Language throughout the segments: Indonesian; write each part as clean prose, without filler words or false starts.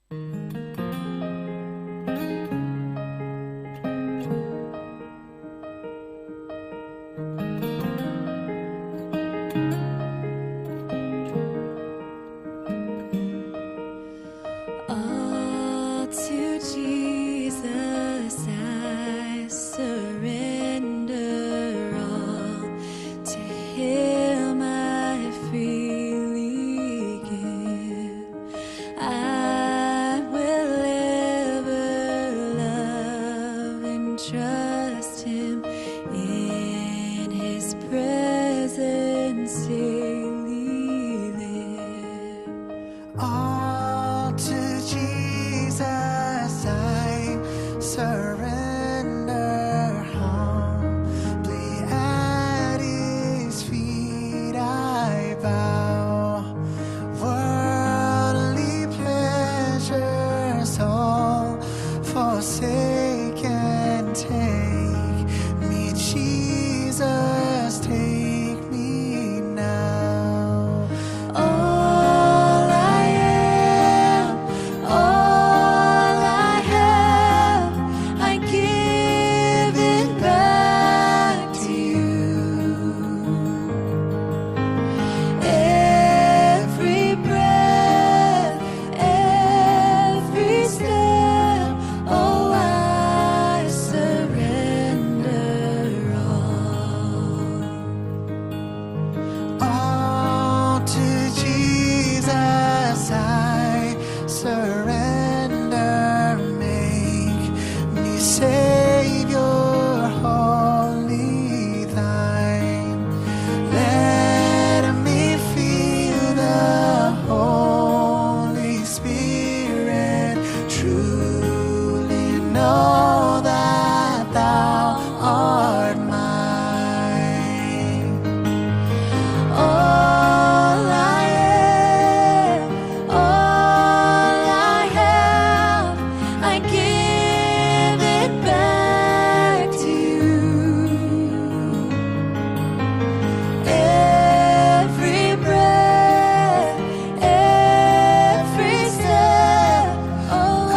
All to Jesus I surrender, all to Him I freely give. I will ever love and trust Him, in His presence daily live. All to Jesus I surrender, humbly at His feet I bow. Worldly pleasures all forsake, and take me, Jesus, take me now. All I am, all I have, I give it back to you. Every breath, every step, oh, I surrender all. All to Jesus I surrender, make me Savior wholly thine. Let me feel the Holy Spirit, truly know that thou art mine. All I am, all I have, I give it back to you. Every breath, every step, oh, I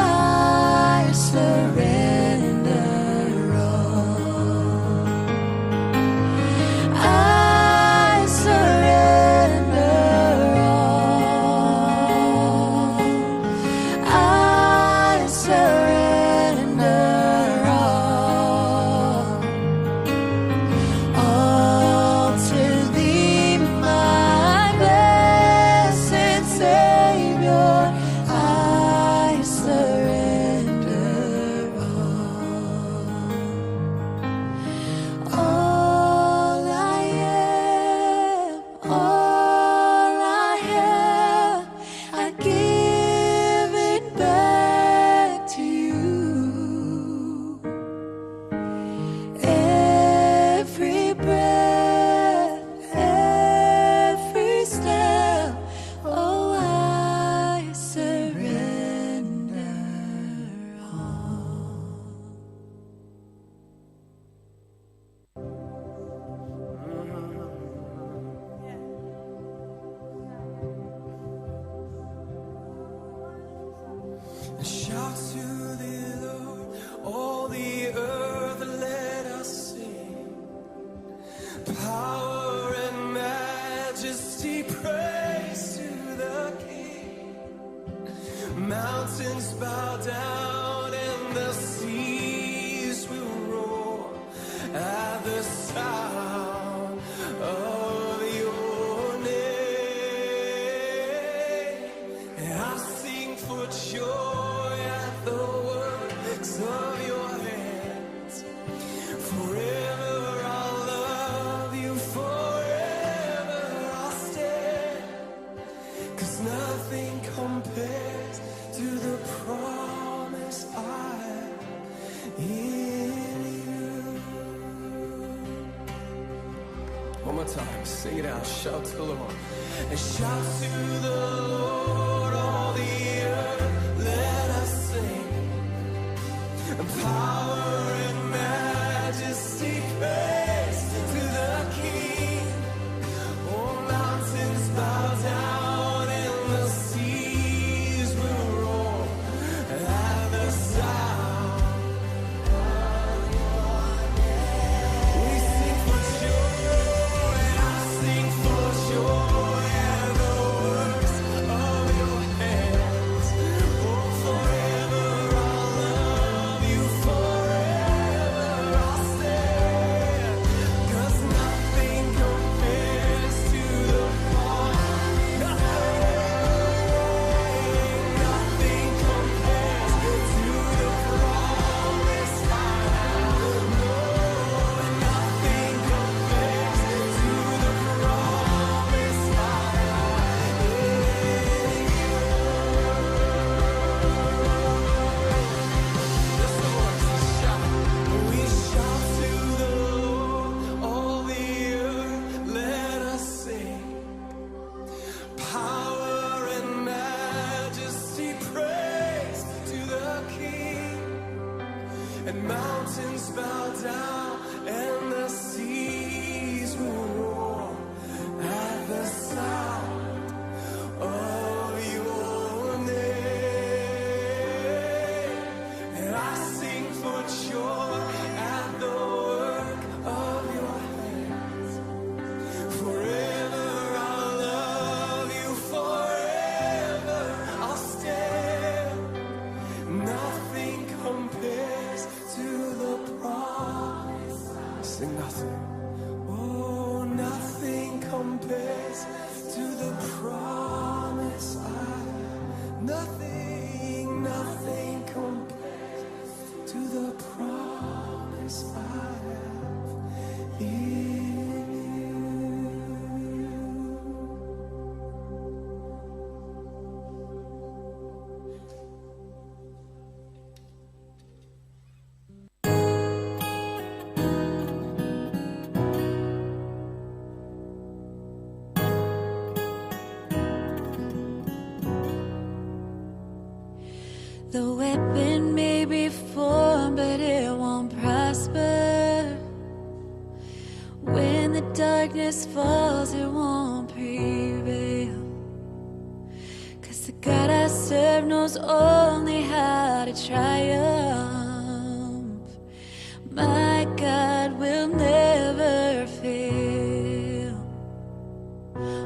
surrender all. I surrender all. I surrender all to Thee, my blessed Savior. I surrender all I am, all I have, I give it back to you. Every breath, every step, oh, I surrender all. Shout to the Lord, all the earth, let us sing. Power and majesty, praise to the King. Mountains bow down and the seas will roar at the sound of your name. And I sing for joy at the works of your hands. Forever I'll love you, forever I'll stand. 'Cause nothing compares to the promise I have in you. One more time, sing it out, shout to the Lord. And shout to the Lord, all the earth, let us sing. Power and majesty, praise to the King. Oh, mountains bow down and the seas will roar The weapon may be formed, but it won't prosper. When the darkness falls, it won't prevail. 'Cause the God I serve knows only how to triumph. My God will never fail.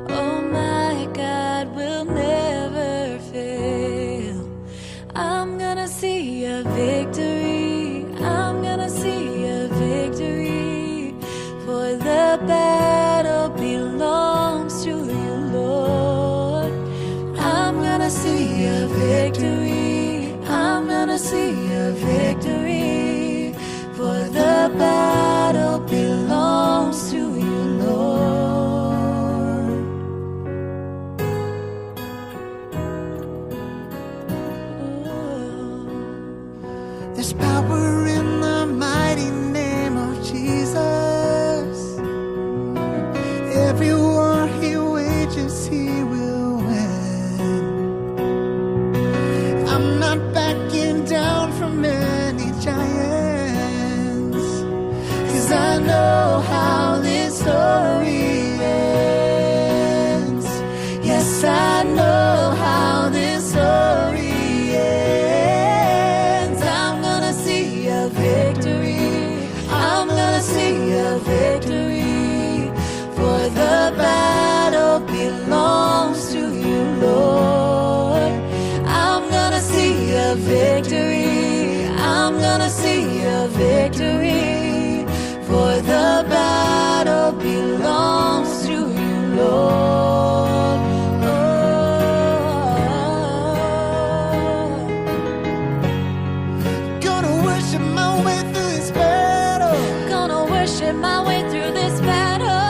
Oh, my God will never fail. I'm gonna see a victory. I'm gonna see a victory. For the battle belongs to you, Lord. I'm gonna see a victory. I'm gonna see a victory. For the battle belongs to you, Lord. There's power in the mighty name of Jesus. Every war he wages, he will win. I'm not backing down from any giants, 'cause I know how this story ends. Yes, I know how this story ends. I'm gonna see a victory. I'm gonna see a victory. For the battle belongs to you, Lord. I'm gonna see a victory. I'm gonna see a victory. For the battle belongs to you, Lord. Gonna worship my way through this battle. Gonna worship my way through this battle.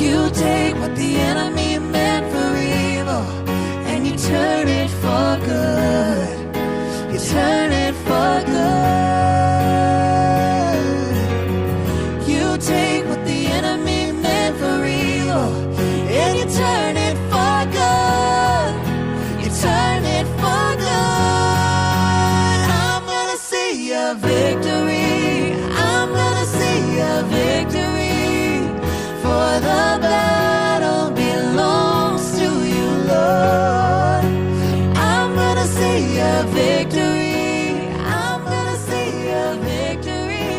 You take what the enemy meant for evil and you turn it for good. You turn it for good. You take what the enemy meant for evil and you turn it for good. You turn it for good. I'm gonna see a victory. I'm gonna see a victory. For the battle belongs to you, Lord. I'm gonna see a victory. I'm gonna see a victory.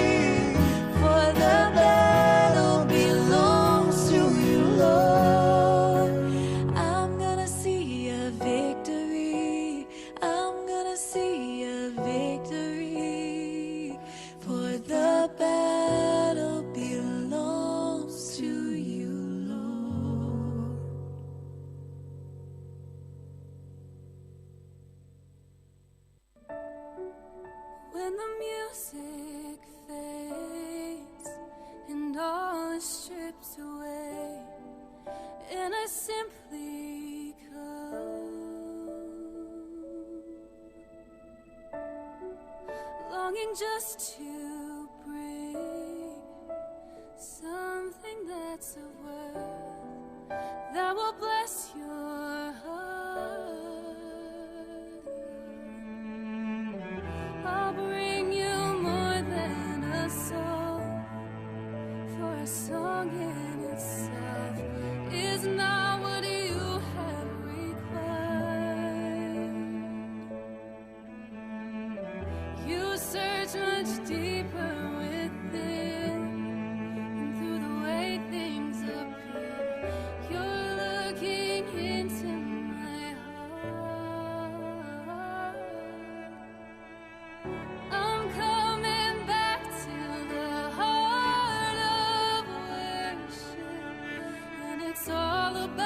For the battle belongs to you, Lord. I'm gonna see a victory. I'm gonna see a victory. For the battle belongs to you, Lord. When the music fades and all is stripped away, and I simply come, longing just to bring something that's of worth that will bless your heart. I'll bring you more than a song, for a song in itself is not what you have required. You search much deeper within, and through the way things appear, you're looking into my heart. I'm coming back to the heart of worship, and it's all about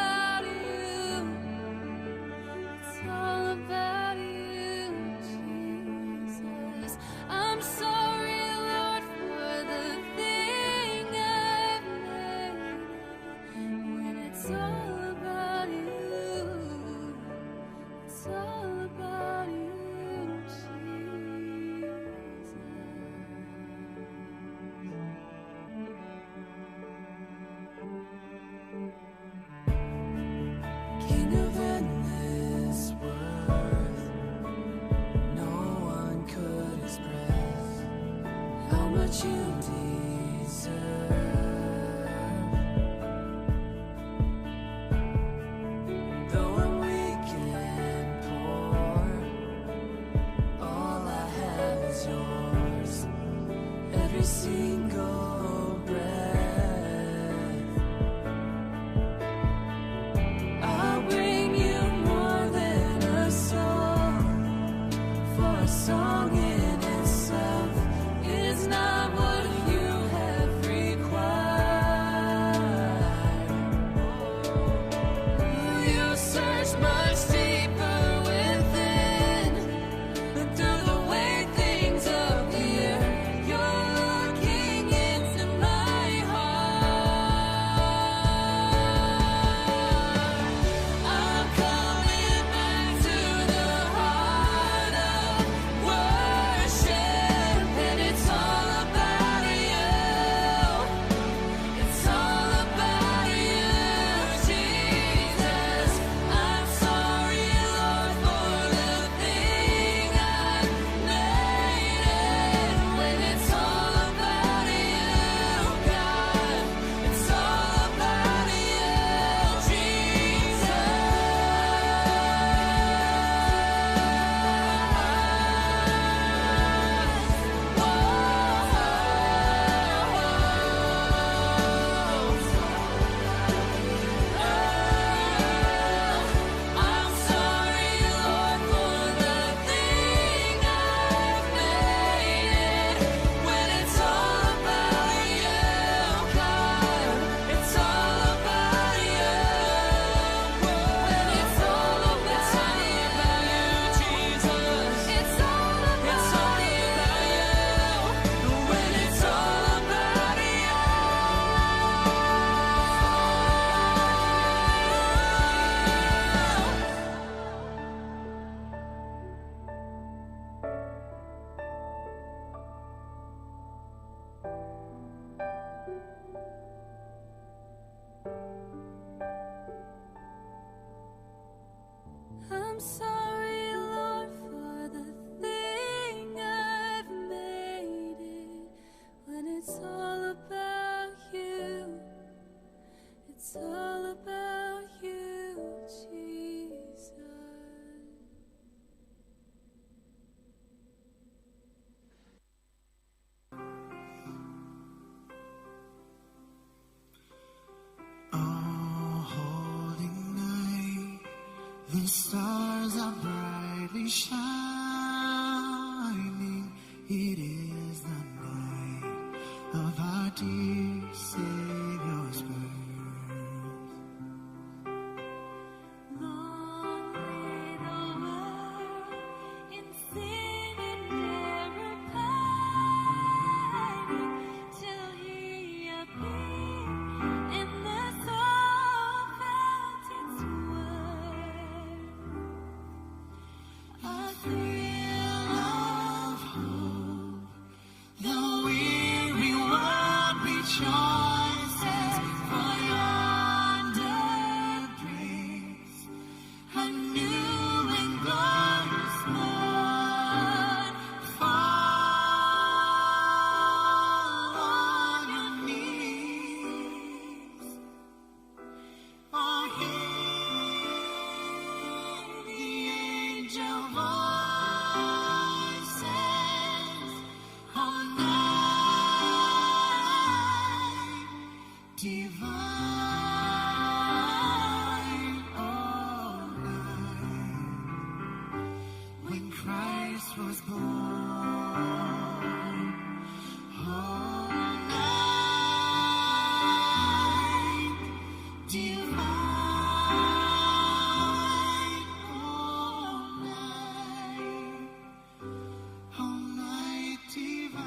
It's all about you. It's all about you, Jesus. Oh, holy night, the stars are brightly shining. It is the night of our dear Savior's birth. Long lay the world in sin and error pining, till He appeared, and the soul felt its worth. A thrill of hope, the weary world rejoices, for yonder breaks a new and glorious morn. Fall on your knees, or hear the angel voices. All night divine, all night when Christ was born. All night divine, all night divine.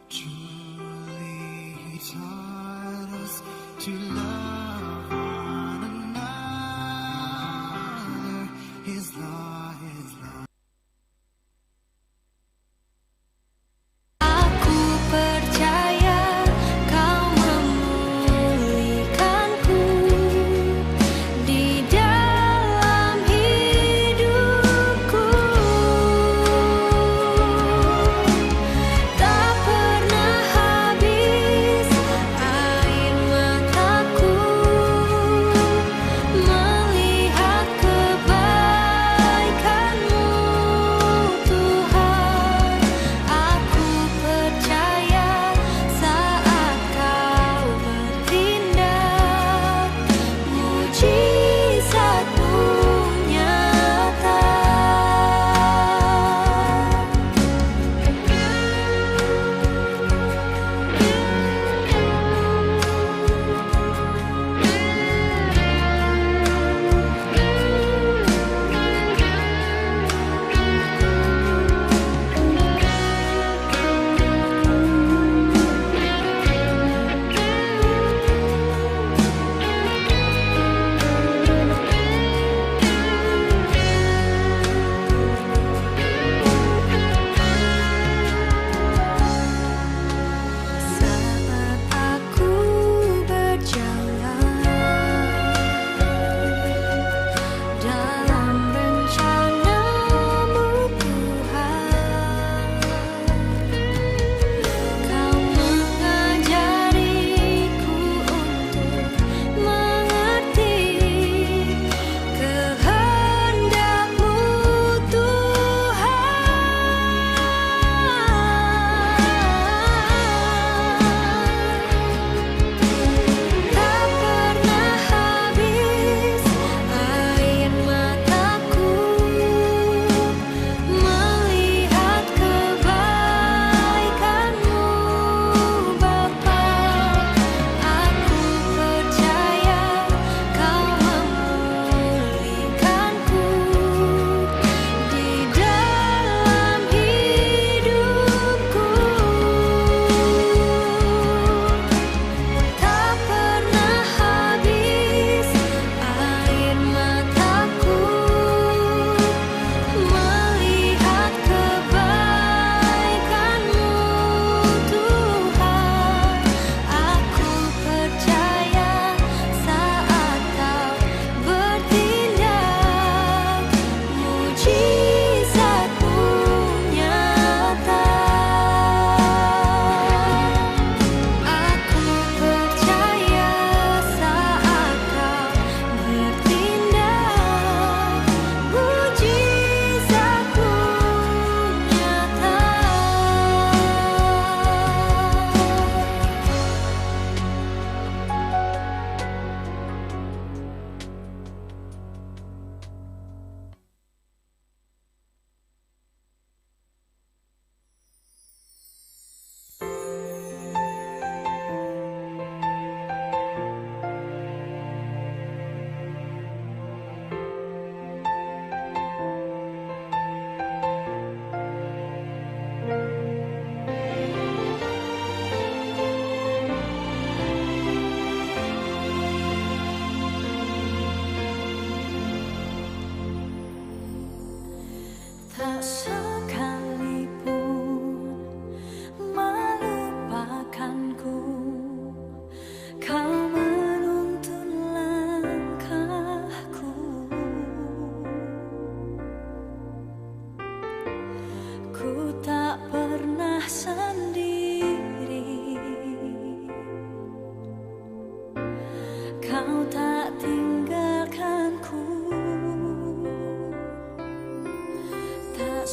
Truly He taught us to love one another. His law is love. Aku percaya Kau memulihkanku di dalam hidupku. Tak pernah habis air mataku Tak sekalipun melupakanku, kau menuntun langkahku. Ku tak pernah sendiri, kau tak tinggalkanku. Tak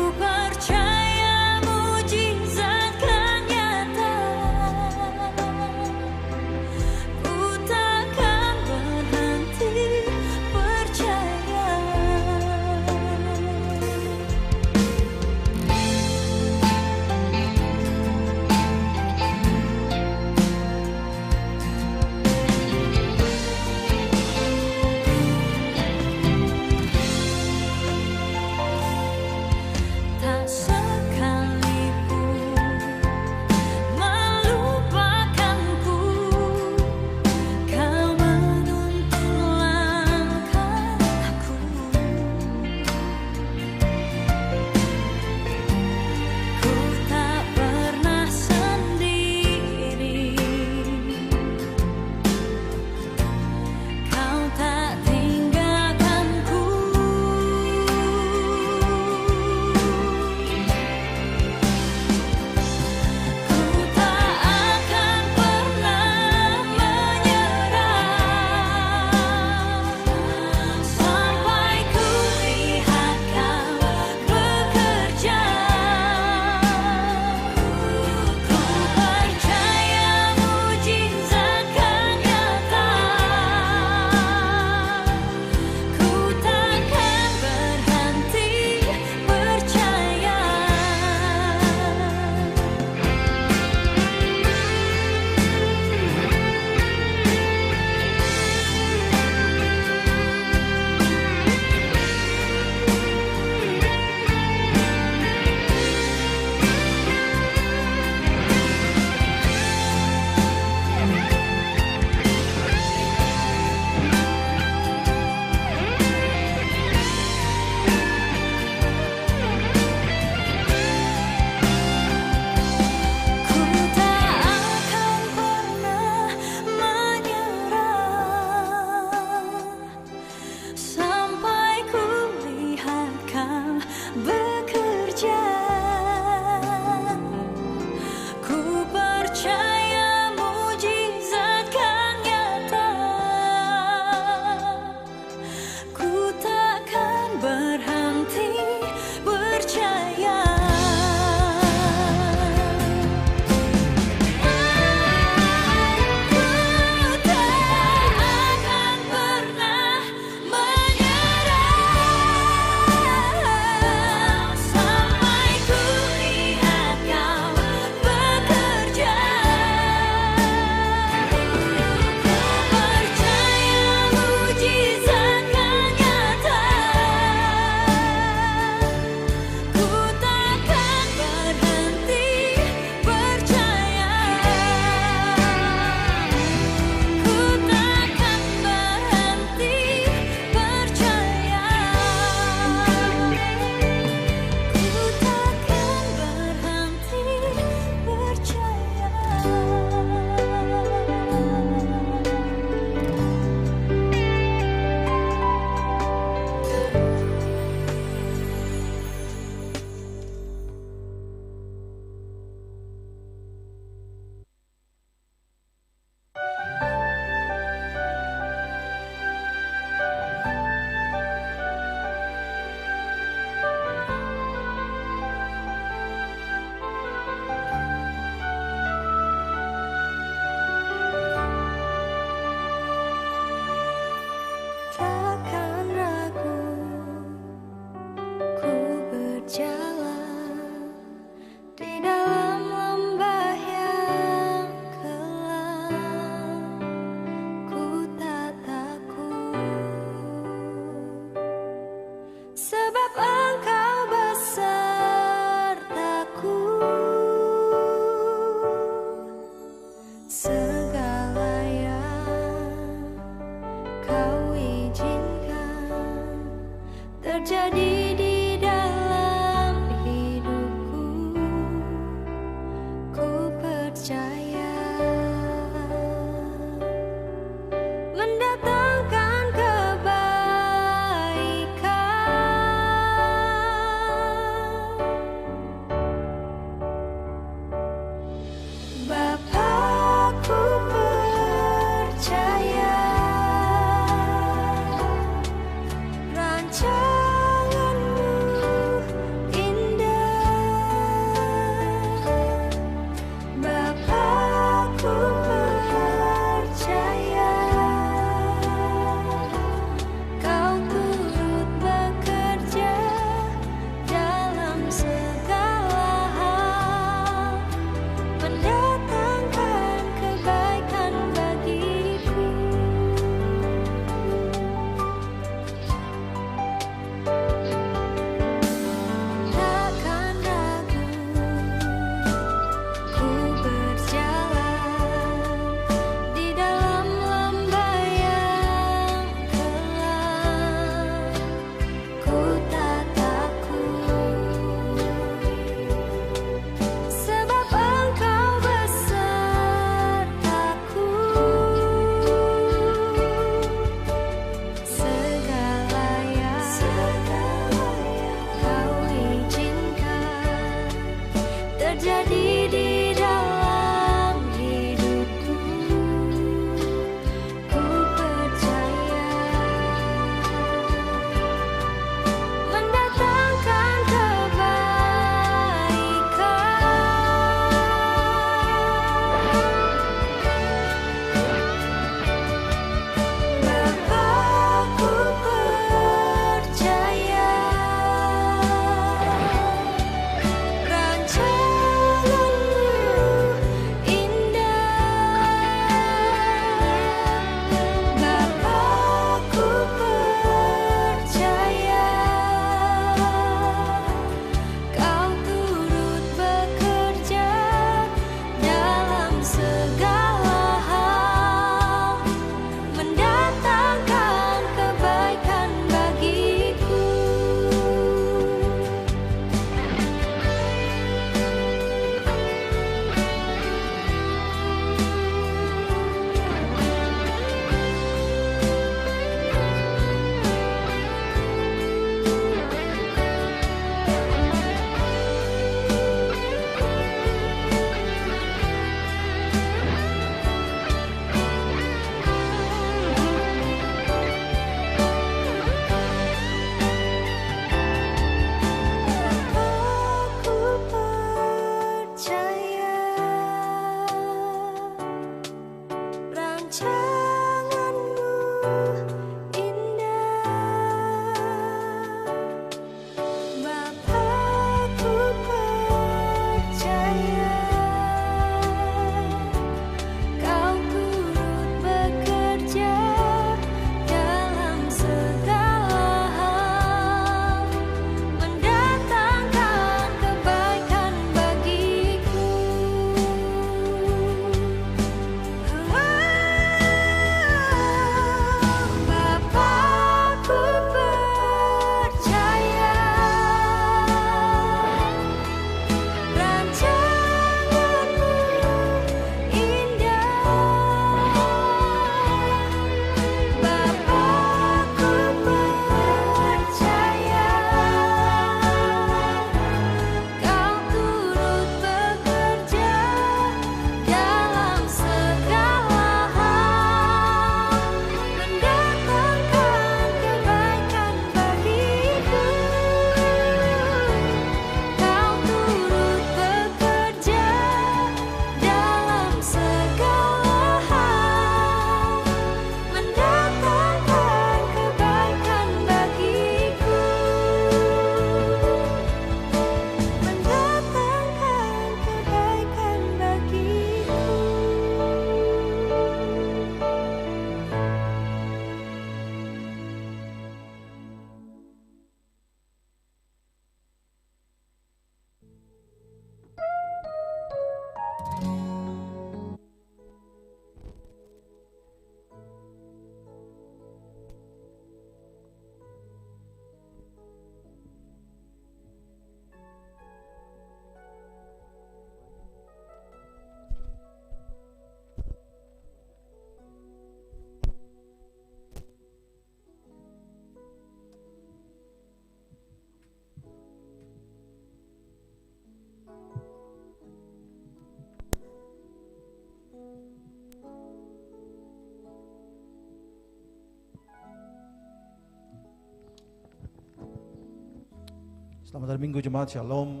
Selamat hari Minggu Jemaat Shalom.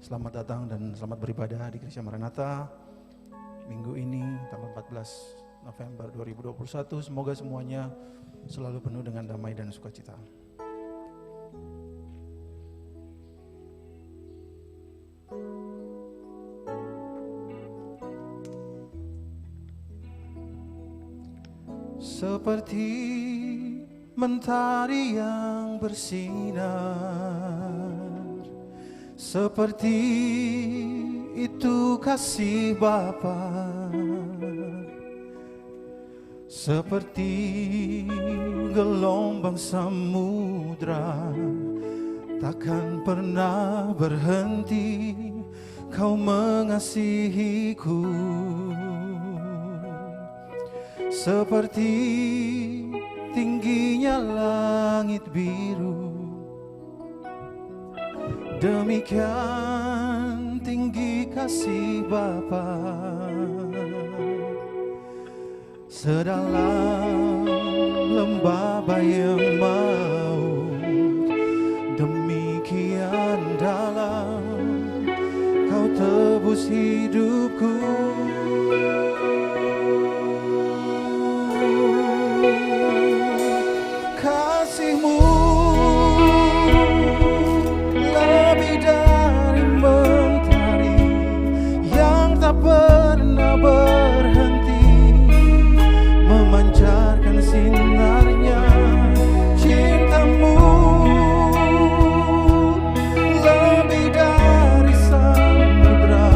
Selamat datang dan selamat beribadah di Gereja Maranatha. Minggu ini tanggal 14 November 2021. Semoga semuanya selalu penuh dengan damai dan sukacita. Seperti mentari yang bersinar, seperti itu kasih Bapa, seperti gelombang samudra, takkan pernah berhenti Kau mengasihiku. Seperti tingginya langit biru, demikian tinggi kasih Bapa. Sedalam lembah bayang maut, demikian dalam Kau tebus hidupku. Kasih-Mu lebih dari mentari yang tak pernah berhenti memancarkan sinarnya. Cinta-Mu lebih dari samudra,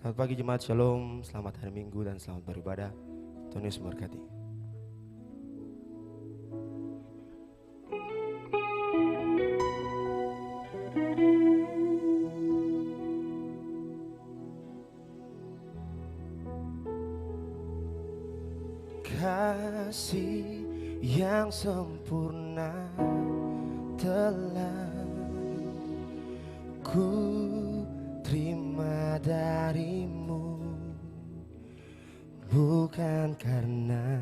Selamat pagi jemaat Shalom, selamat hari Minggu dan selamat beribadah. Tuhan Yesus memberkati. Kasih yang sempurna telah ku terima darimu, bukan karena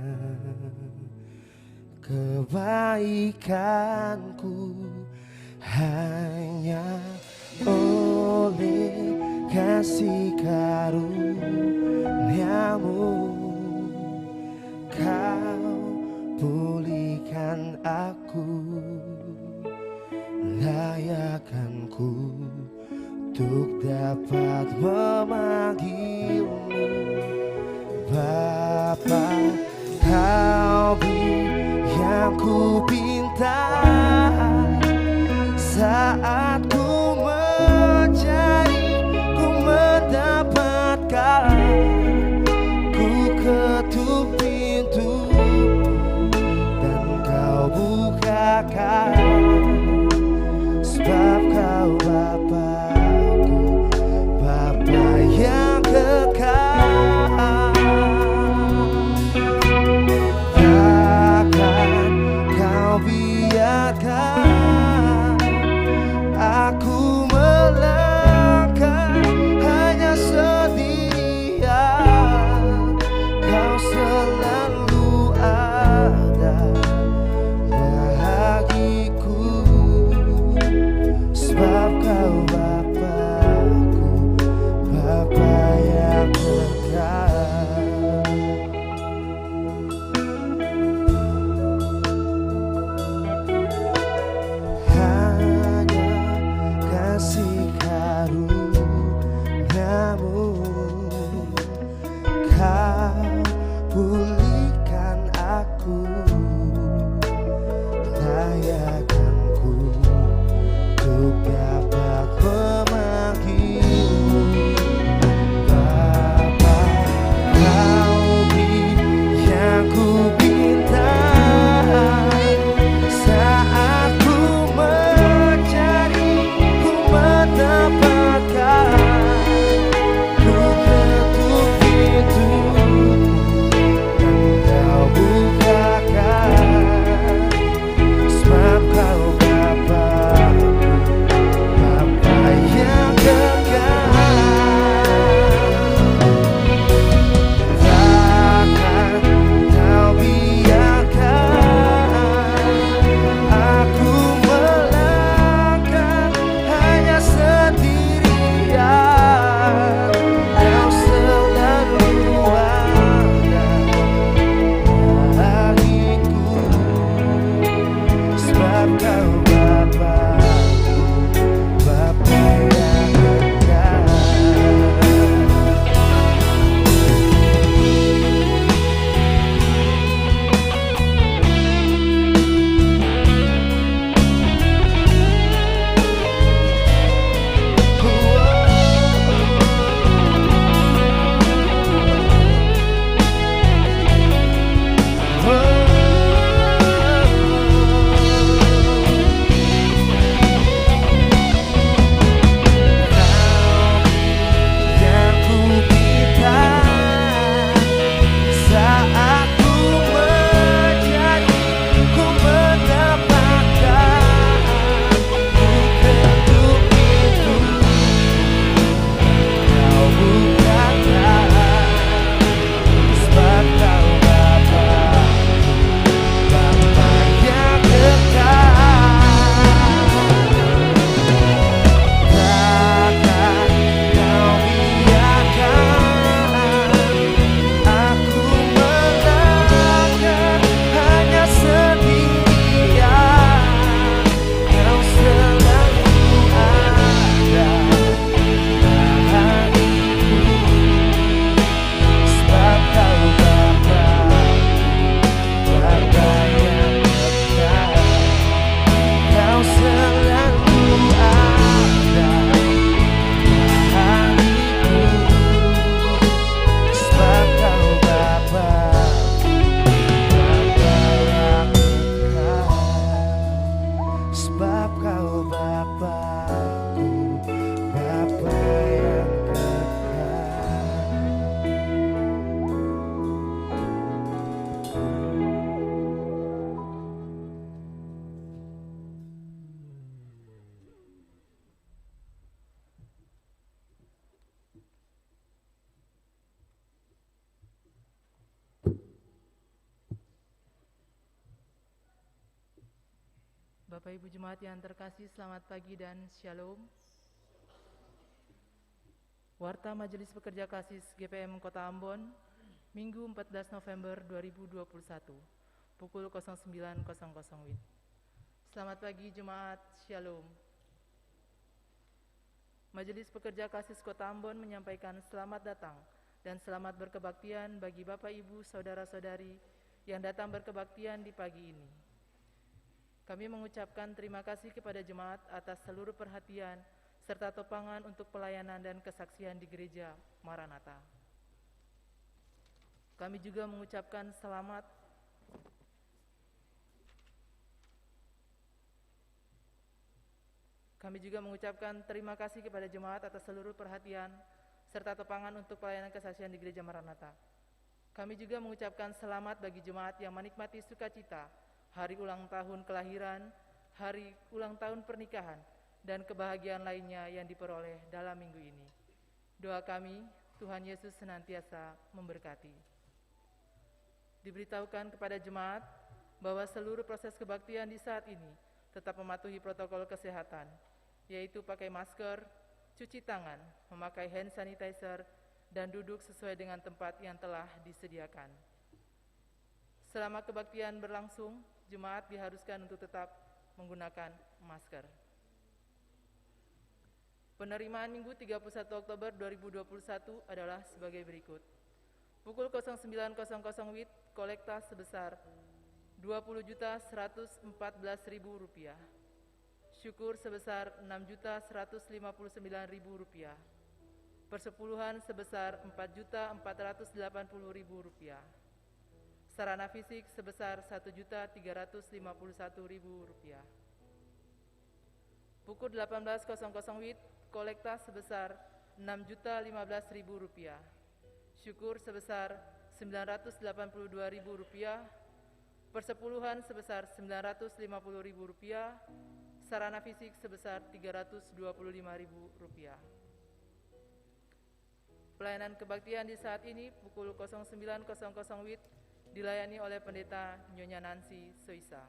kebaikanku, hanya oleh kasih karuniamu kau pulihkan aku, layakkanku untuk dapat memanggilmu Bapa. Kau yang ku pinta saat ku mencari, ku mendapatkan, ku ketuk pintu dan kau bukakan, sebab kau Bapakku, Bapa yang kekal. Takkan kau biarkan Bapak Ibu Jemaat yang terkasih, selamat pagi dan Shalom. Warta Majelis Pekerja Kasis GPM Kota Ambon, Minggu 14 November 2021, pukul 09.00 WIB. Selamat pagi Jemaat, Shalom. Majelis Pekerja Kasis Kota Ambon menyampaikan selamat datang dan selamat berkebaktian bagi Bapak Ibu Saudara-saudari yang datang berkebaktian di pagi ini. Kami mengucapkan terima kasih kepada jemaat atas seluruh perhatian serta topangan untuk pelayanan dan kesaksian di Gereja Maranatha. Kami juga mengucapkan terima kasih kepada jemaat atas seluruh perhatian serta topangan untuk pelayanan kesaksian di Gereja Maranatha. Kami juga mengucapkan selamat bagi jemaat yang menikmati sukacita, hari ulang tahun kelahiran, hari ulang tahun pernikahan, dan kebahagiaan lainnya yang diperoleh dalam minggu ini. Doa kami, Tuhan Yesus senantiasa memberkati. Diberitahukan kepada jemaat bahwa seluruh proses kebaktian di saat ini tetap mematuhi protokol kesehatan, yaitu pakai masker, cuci tangan, memakai hand sanitizer, dan duduk sesuai dengan tempat yang telah disediakan. Selama kebaktian berlangsung, jemaat diharuskan untuk tetap menggunakan masker. Penerimaan Minggu 31 Oktober 2021 adalah sebagai berikut. Pukul 09.00 WIB, kolekta sebesar Rp20.114.000. Syukur sebesar Rp6.159.000. Persepuluhan sebesar Rp4.480.000. Sarana fisik sebesar Rp1.351.000. Pukul 18.00 WIB, kolekta sebesar Rp6.015.000. Syukur sebesar Rp982.000. Persepuluhan sebesar Rp950.000. Sarana fisik sebesar Rp325.000. Pelayanan kebaktian di saat ini pukul 09.00 WIB dilayani oleh Pendeta Nyonya Nancy Soisa.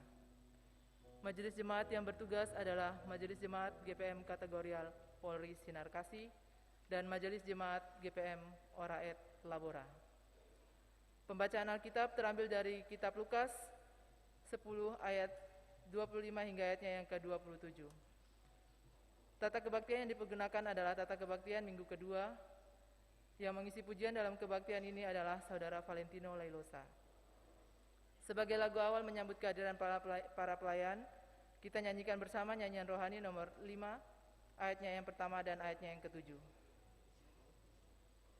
Majelis Jemaat yang bertugas adalah Majelis Jemaat GPM Kategorial Polri Sinar Kasih dan Majelis Jemaat GPM Oraet Labora. Pembacaan Alkitab terambil dari Kitab Lukas 10 ayat 25 hingga ayatnya yang ke-27. Tata kebaktian yang dipergunakan adalah tata kebaktian minggu kedua. Yang mengisi pujian dalam kebaktian ini adalah Saudara Valentino Lailosa. Sebagai lagu awal menyambut kehadiran para pelayan, kita nyanyikan bersama nyanyian rohani nomor 5, ayatnya yang pertama dan ayatnya yang ke-7.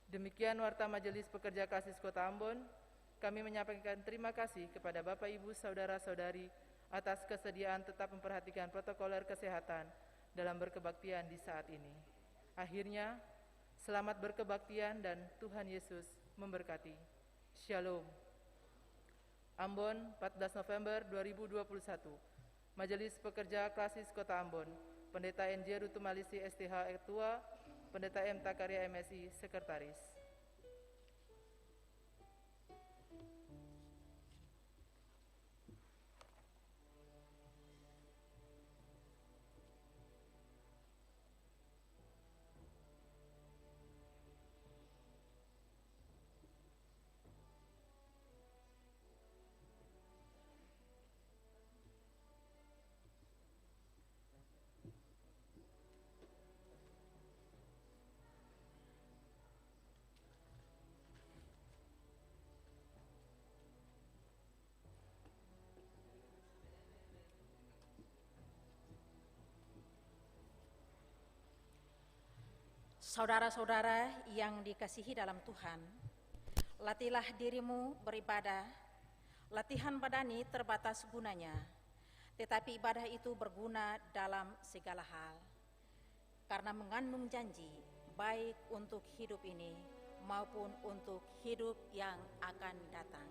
Demikian Warta Majelis Pekerja Kasis Kota Ambon. Kami menyampaikan terima kasih kepada Bapak Ibu Saudara-saudari atas kesediaan tetap memperhatikan protokoler kesehatan dalam berkebaktian di saat ini. Akhirnya, selamat berkebaktian dan Tuhan Yesus memberkati. Shalom. Ambon, 14 November 2021. Majelis Pekerja Kasis Kota Ambon, Pendeta NJ Rutumalisi STH Ketua, Pendeta M. Takarya MSI Sekretaris. Saudara-saudara yang dikasihi dalam Tuhan, latihlah dirimu beribadah. Latihan badani terbatas gunanya, tetapi ibadah itu berguna dalam segala hal, karena mengandung janji baik untuk hidup ini maupun untuk hidup yang akan datang.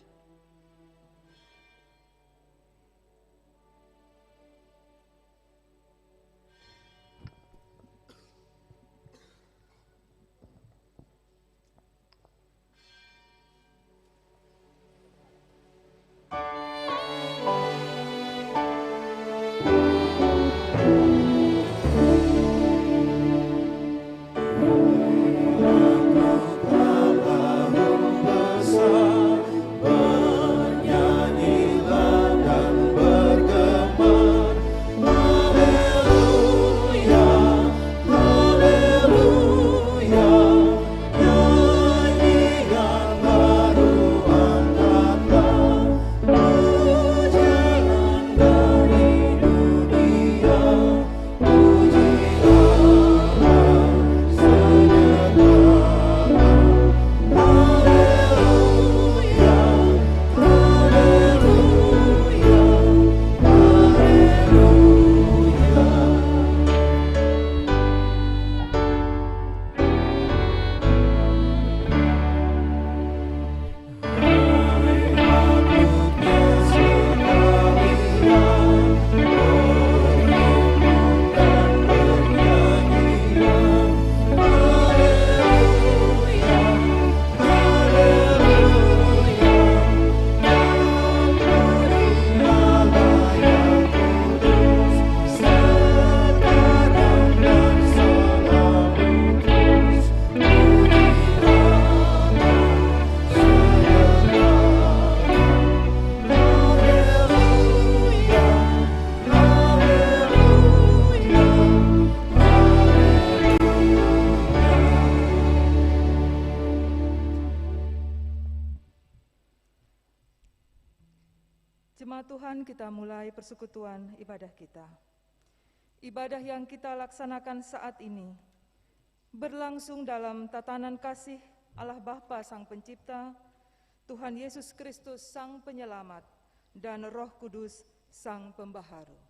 Jemaat Tuhan, kita mulai persekutuan ibadah kita. Ibadah yang kita laksanakan saat ini berlangsung dalam tatanan kasih Allah Bapa Sang Pencipta, Tuhan Yesus Kristus Sang Penyelamat, dan Roh Kudus Sang Pembaharu.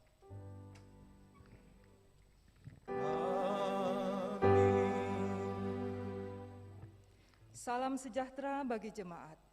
Salam sejahtera bagi jemaat.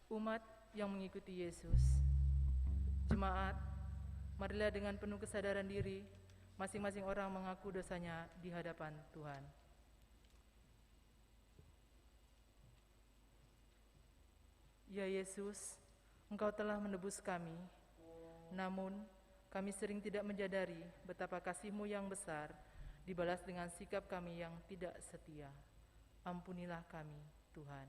Umat yang mengikuti Yesus, jemaat, marilah dengan penuh kesadaran diri, masing-masing orang mengaku dosanya di hadapan Tuhan. Ya Yesus, Engkau telah menebus kami, namun kami sering tidak menyadari betapa kasih-Mu yang besar dibalas dengan sikap kami yang tidak setia. Ampunilah kami, Tuhan.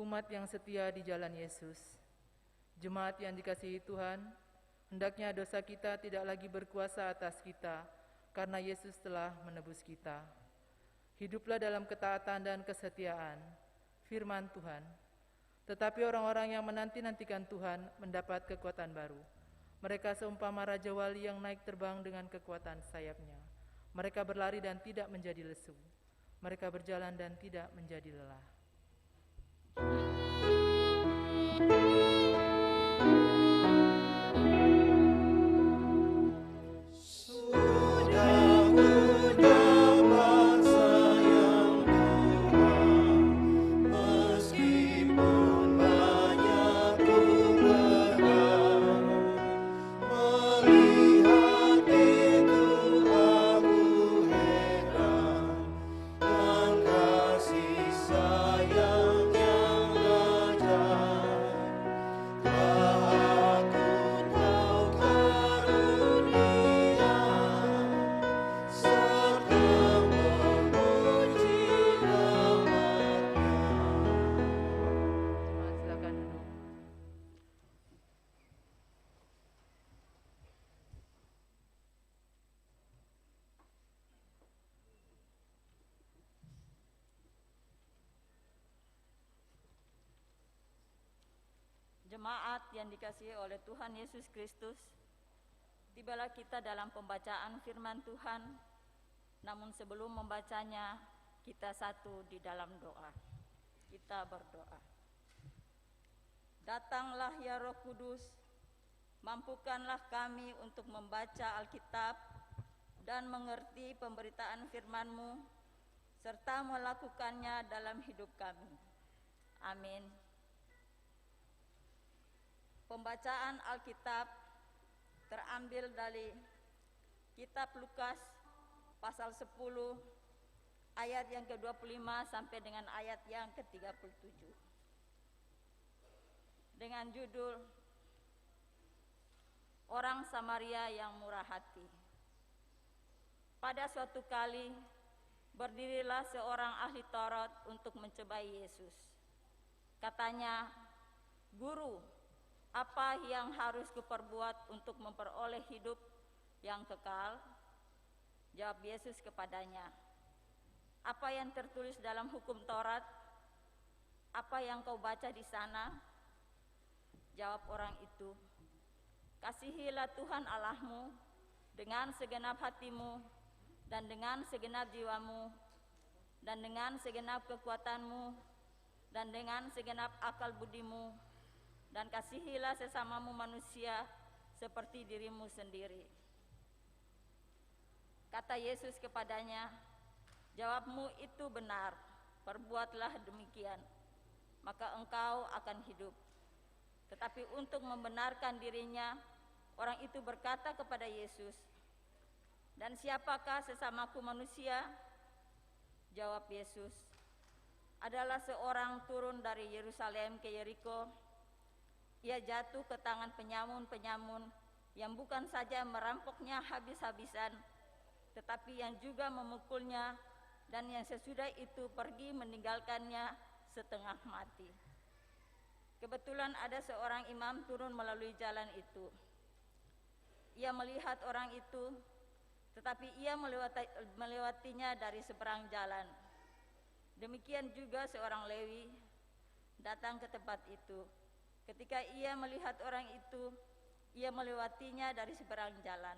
Umat yang setia di jalan Yesus, jemaat yang dikasihi Tuhan, hendaknya dosa kita tidak lagi berkuasa atas kita, karena Yesus telah menebus kita. Hiduplah dalam ketaatan dan kesetiaan, firman Tuhan. Tetapi orang-orang yang menanti-nantikan Tuhan mendapat kekuatan baru. Mereka seumpama Raja Wali yang naik terbang dengan kekuatan sayapnya. Mereka berlari dan tidak menjadi lesu. Mereka berjalan dan tidak menjadi lelah. Jemaat yang dikasihi oleh Tuhan Yesus Kristus, tibalah kita dalam pembacaan firman Tuhan, namun sebelum membacanya, kita satu di dalam doa. Kita berdoa. Datanglah ya Roh Kudus, mampukanlah kami untuk membaca Alkitab dan mengerti pemberitaan firman-Mu, serta melakukannya dalam hidup kami. Amin. Pembacaan Alkitab terambil dari Kitab Lukas pasal 10 ayat yang ke-25 sampai dengan ayat yang ke-37. Dengan judul Orang Samaria yang Murah Hati. Pada suatu kali, berdirilah seorang ahli Taurat untuk mencobai Yesus. Katanya, "Guru, apa yang harus kuperbuat untuk memperoleh hidup yang kekal?" Jawab Yesus kepadanya, "Apa yang tertulis dalam hukum Taurat? Apa yang kau baca di sana?" Jawab orang itu, "Kasihilah Tuhan Allahmu dengan segenap hatimu, dan dengan segenap jiwamu, dan dengan segenap kekuatanmu, dan dengan segenap akal budimu, dan kasihilah sesamamu manusia seperti dirimu sendiri." Kata Yesus kepadanya, "Jawabmu itu benar, perbuatlah demikian, maka engkau akan hidup." Tetapi untuk membenarkan dirinya, orang itu berkata kepada Yesus, "Dan siapakah sesamaku manusia?" Jawab Yesus, "Adalah seorang turun dari Yerusalem ke Yeriko. Ia jatuh ke tangan penyamun-penyamun yang bukan saja merampoknya habis-habisan, tetapi yang juga memukulnya, dan yang sesudah itu pergi meninggalkannya setengah mati. Kebetulan ada seorang imam turun melalui jalan itu. Ia melihat orang itu, tetapi ia melewatinya dari seberang jalan. Demikian juga seorang Lewi datang ke tempat itu. Ketika ia melihat orang itu, ia melewatinya dari seberang jalan.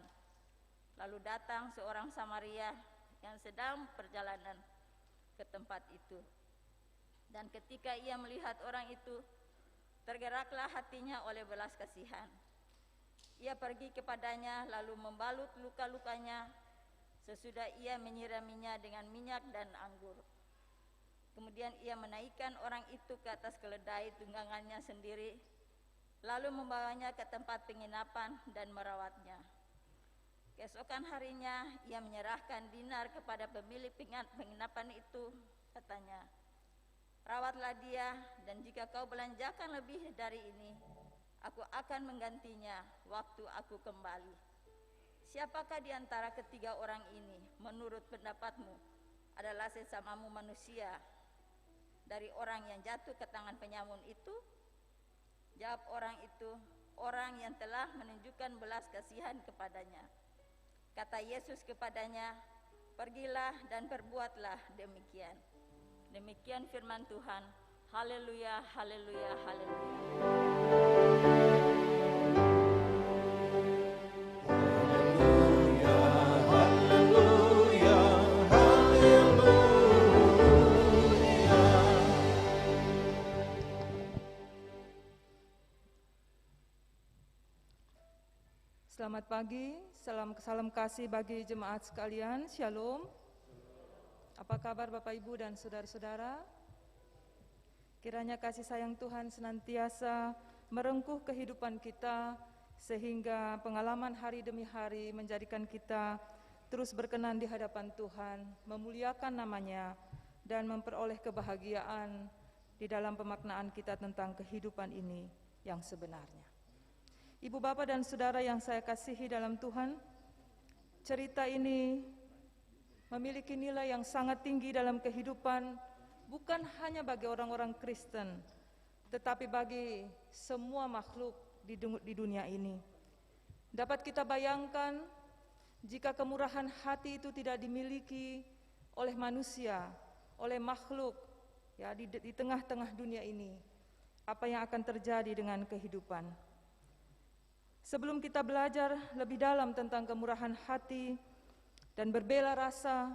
Lalu datang seorang Samaria yang sedang perjalanan ke tempat itu. Dan ketika ia melihat orang itu, tergeraklah hatinya oleh belas kasihan. Ia pergi kepadanya lalu membalut luka-lukanya, sesudah ia menyiraminya dengan minyak dan anggur. Kemudian ia menaikkan orang itu ke atas keledai tunggangannya sendiri, lalu membawanya ke tempat penginapan dan merawatnya. Keesokan harinya ia menyerahkan dinar kepada pemilik penginapan itu, katanya, "Rawatlah dia, dan jika kau belanjakan lebih dari ini, aku akan menggantinya waktu aku kembali." Siapakah di antara ketiga orang ini menurut pendapatmu adalah sesamamu manusia dari orang yang jatuh ke tangan penyamun itu? Jawab orang itu, "Orang yang telah menunjukkan belas kasihan kepadanya." Kata Yesus kepadanya, "Pergilah dan perbuatlah demikian." Demikian firman Tuhan. Haleluya, haleluya, haleluya. Selamat pagi, salam kasih bagi jemaat sekalian, Shalom. Apa kabar Bapak Ibu dan saudara-saudara? Kiranya kasih sayang Tuhan senantiasa merengkuh kehidupan kita, sehingga pengalaman hari demi hari menjadikan kita terus berkenan di hadapan Tuhan, memuliakan namanya, dan memperoleh kebahagiaan di dalam pemaknaan kita tentang kehidupan ini yang sebenarnya. Ibu, Bapak, dan Saudara yang saya kasihi dalam Tuhan, cerita ini memiliki nilai yang sangat tinggi dalam kehidupan, bukan hanya bagi orang-orang Kristen, tetapi bagi semua makhluk di dunia ini. Dapat kita bayangkan, jika kemurahan hati itu tidak dimiliki oleh manusia, oleh makhluk, ya, di tengah-tengah dunia ini, apa yang akan terjadi dengan kehidupan. Sebelum kita belajar lebih dalam tentang kemurahan hati dan berbela rasa,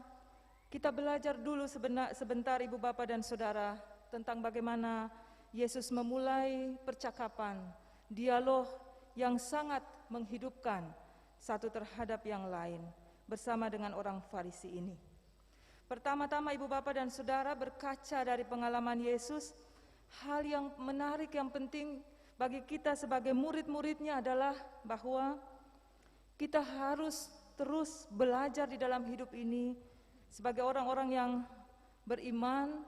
kita belajar dulu sebentar Ibu, Bapak, dan Saudara tentang bagaimana Yesus memulai percakapan, dialog yang sangat menghidupkan satu terhadap yang lain bersama dengan orang Farisi ini. Pertama-tama Ibu, Bapak, dan Saudara, berkaca dari pengalaman Yesus, hal yang menarik, yang penting bagi kita sebagai murid-muridnya adalah bahwa kita harus terus belajar di dalam hidup ini sebagai orang-orang yang beriman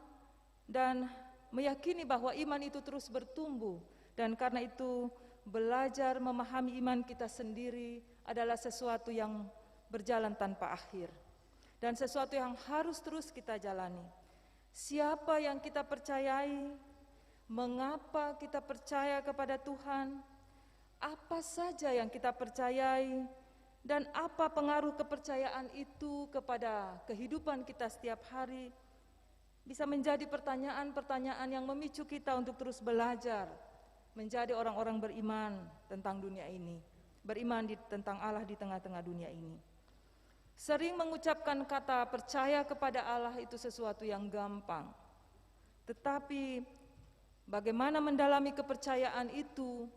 dan meyakini bahwa iman itu terus bertumbuh, dan karena itu belajar memahami iman kita sendiri adalah sesuatu yang berjalan tanpa akhir. dan sesuatu yang harus terus kita jalani. Siapa yang kita percayai, mengapa kita percaya kepada Tuhan, apa saja yang kita percayai, dan apa pengaruh kepercayaan itu kepada kehidupan kita setiap hari, bisa menjadi pertanyaan-pertanyaan yang memicu kita untuk terus belajar, menjadi orang-orang beriman tentang dunia ini, beriman tentang Allah di tengah-tengah dunia ini. Sering mengucapkan kata percaya kepada Allah itu sesuatu yang gampang, tetapi bagaimana mendalami kepercayaan itu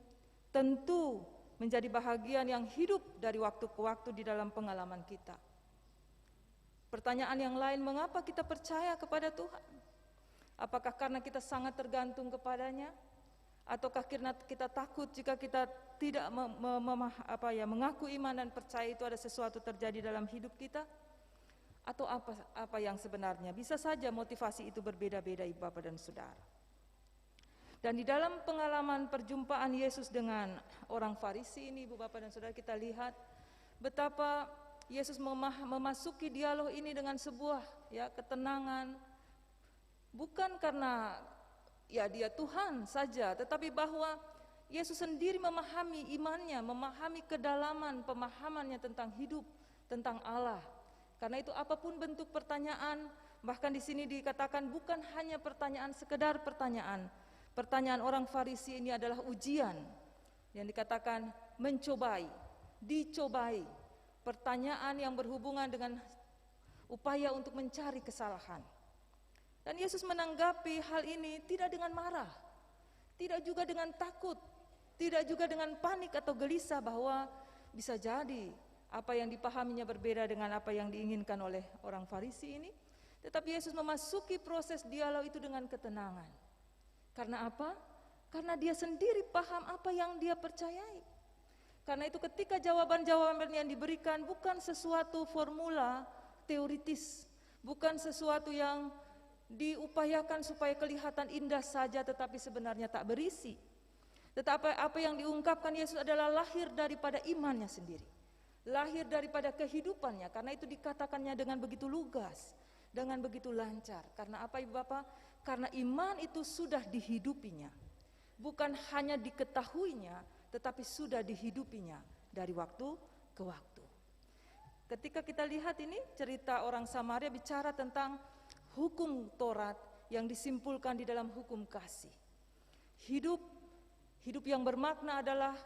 tentu menjadi bahagian yang hidup dari waktu ke waktu di dalam pengalaman kita. Pertanyaan yang lain, mengapa kita percaya kepada Tuhan? Apakah karena kita sangat tergantung kepadanya? Ataukah karena kita takut jika kita tidak mengaku iman dan percaya itu ada sesuatu terjadi dalam hidup kita? Atau apa yang sebenarnya? Bisa saja motivasi itu berbeda-beda, Ibu Bapak dan Saudara. Dan di dalam pengalaman perjumpaan Yesus dengan orang Farisi ini, Ibu Bapak dan Saudara, kita lihat betapa Yesus memasuki dialog ini dengan sebuah ketenangan, bukan karena dia Tuhan saja, tetapi bahwa Yesus sendiri memahami imannya, memahami kedalaman pemahamannya tentang hidup, tentang Allah. Karena itu apapun bentuk pertanyaan, bahkan di sini dikatakan bukan hanya pertanyaan sekedar pertanyaan. Pertanyaan orang Farisi ini adalah ujian yang dikatakan mencobai, dicobai. Pertanyaan yang berhubungan dengan upaya untuk mencari kesalahan. Dan Yesus menanggapi hal ini tidak dengan marah, tidak juga dengan takut, tidak juga dengan panik atau gelisah bahwa bisa jadi apa yang dipahaminya berbeda dengan apa yang diinginkan oleh orang Farisi ini. Tetapi Yesus memasuki proses dialog itu dengan ketenangan. Karena apa? Karena dia sendiri paham apa yang dia percayai. Karena itu ketika jawaban-jawaban yang diberikan bukan sesuatu formula teoritis, bukan sesuatu yang diupayakan supaya kelihatan indah saja tetapi sebenarnya tak berisi. Tetapi apa yang diungkapkan Yesus adalah lahir daripada imannya sendiri, lahir daripada kehidupannya. Karena itu dikatakannya dengan begitu lugas, dengan begitu lancar. Karena apa, Ibu Bapak? Karena iman itu sudah dihidupinya, bukan hanya diketahuinya, tetapi sudah dihidupinya dari waktu ke waktu. Ketika kita lihat ini cerita orang Samaria bicara tentang hukum Taurat yang disimpulkan di dalam hukum kasih. Hidup yang bermakna adalah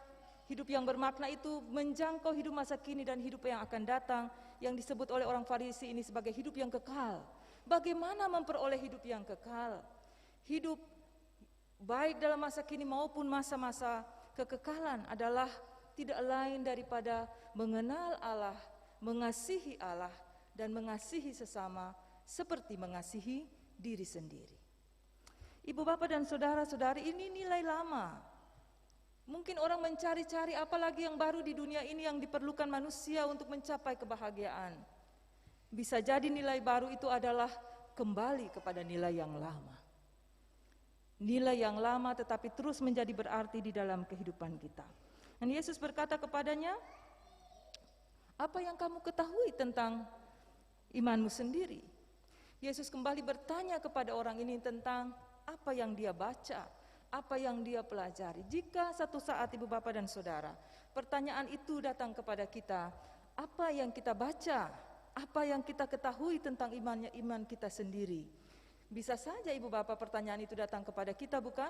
hidup yang bermakna itu menjangkau hidup masa kini dan hidup yang akan datang, yang disebut oleh orang Farisi ini sebagai hidup yang kekal. Bagaimana memperoleh hidup yang kekal? Hidup baik dalam masa kini maupun masa-masa kekekalan adalah tidak lain daripada mengenal Allah, mengasihi Allah, dan mengasihi sesama seperti mengasihi diri sendiri. Ibu Bapak dan saudara-saudari, ini nilai lama. Mungkin orang mencari-cari apalagi yang baru di dunia ini yang diperlukan manusia untuk mencapai kebahagiaan. Bisa jadi nilai baru itu adalah kembali kepada nilai yang lama. Nilai yang lama tetapi terus menjadi berarti di dalam kehidupan kita. Dan Yesus berkata kepadanya, apa yang kamu ketahui tentang imanmu sendiri? Yesus kembali bertanya kepada orang ini tentang apa yang dia baca, apa yang dia pelajari. Jika satu saat Ibu Bapak dan Saudara, pertanyaan itu datang kepada kita, apa yang kita baca, apa yang kita ketahui tentang iman kita sendiri? Bisa saja Ibu Bapak pertanyaan itu datang kepada kita, bukan?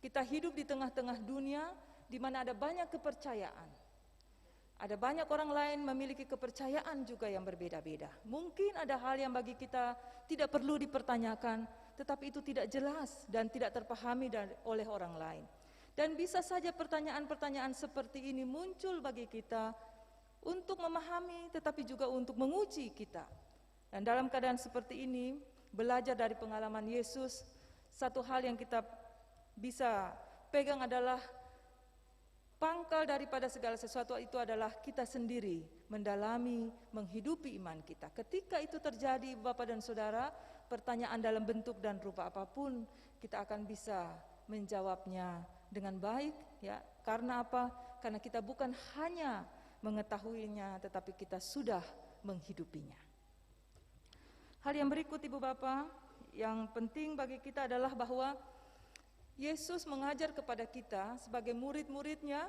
Kita hidup di tengah-tengah dunia di mana ada banyak kepercayaan. Ada banyak orang lain memiliki kepercayaan juga yang berbeda-beda. Mungkin ada hal yang bagi kita tidak perlu dipertanyakan, tetapi itu tidak jelas dan tidak terpahami oleh orang lain. Dan bisa saja pertanyaan-pertanyaan seperti ini muncul bagi kita untuk memahami tetapi juga untuk menguji kita. Dan dalam keadaan seperti ini, belajar dari pengalaman Yesus, satu hal yang kita bisa pegang adalah pangkal daripada segala sesuatu itu adalah kita sendiri mendalami, menghidupi iman kita. Ketika itu terjadi, Bapak dan Saudara, pertanyaan dalam bentuk dan rupa apapun, kita akan bisa menjawabnya dengan baik, ya. Karena apa? Karena kita bukan hanya mengetahuinya, tetapi kita sudah menghidupinya. Hal yang berikut Ibu Bapak, yang penting bagi kita adalah bahwa Yesus mengajar kepada kita sebagai murid-muridnya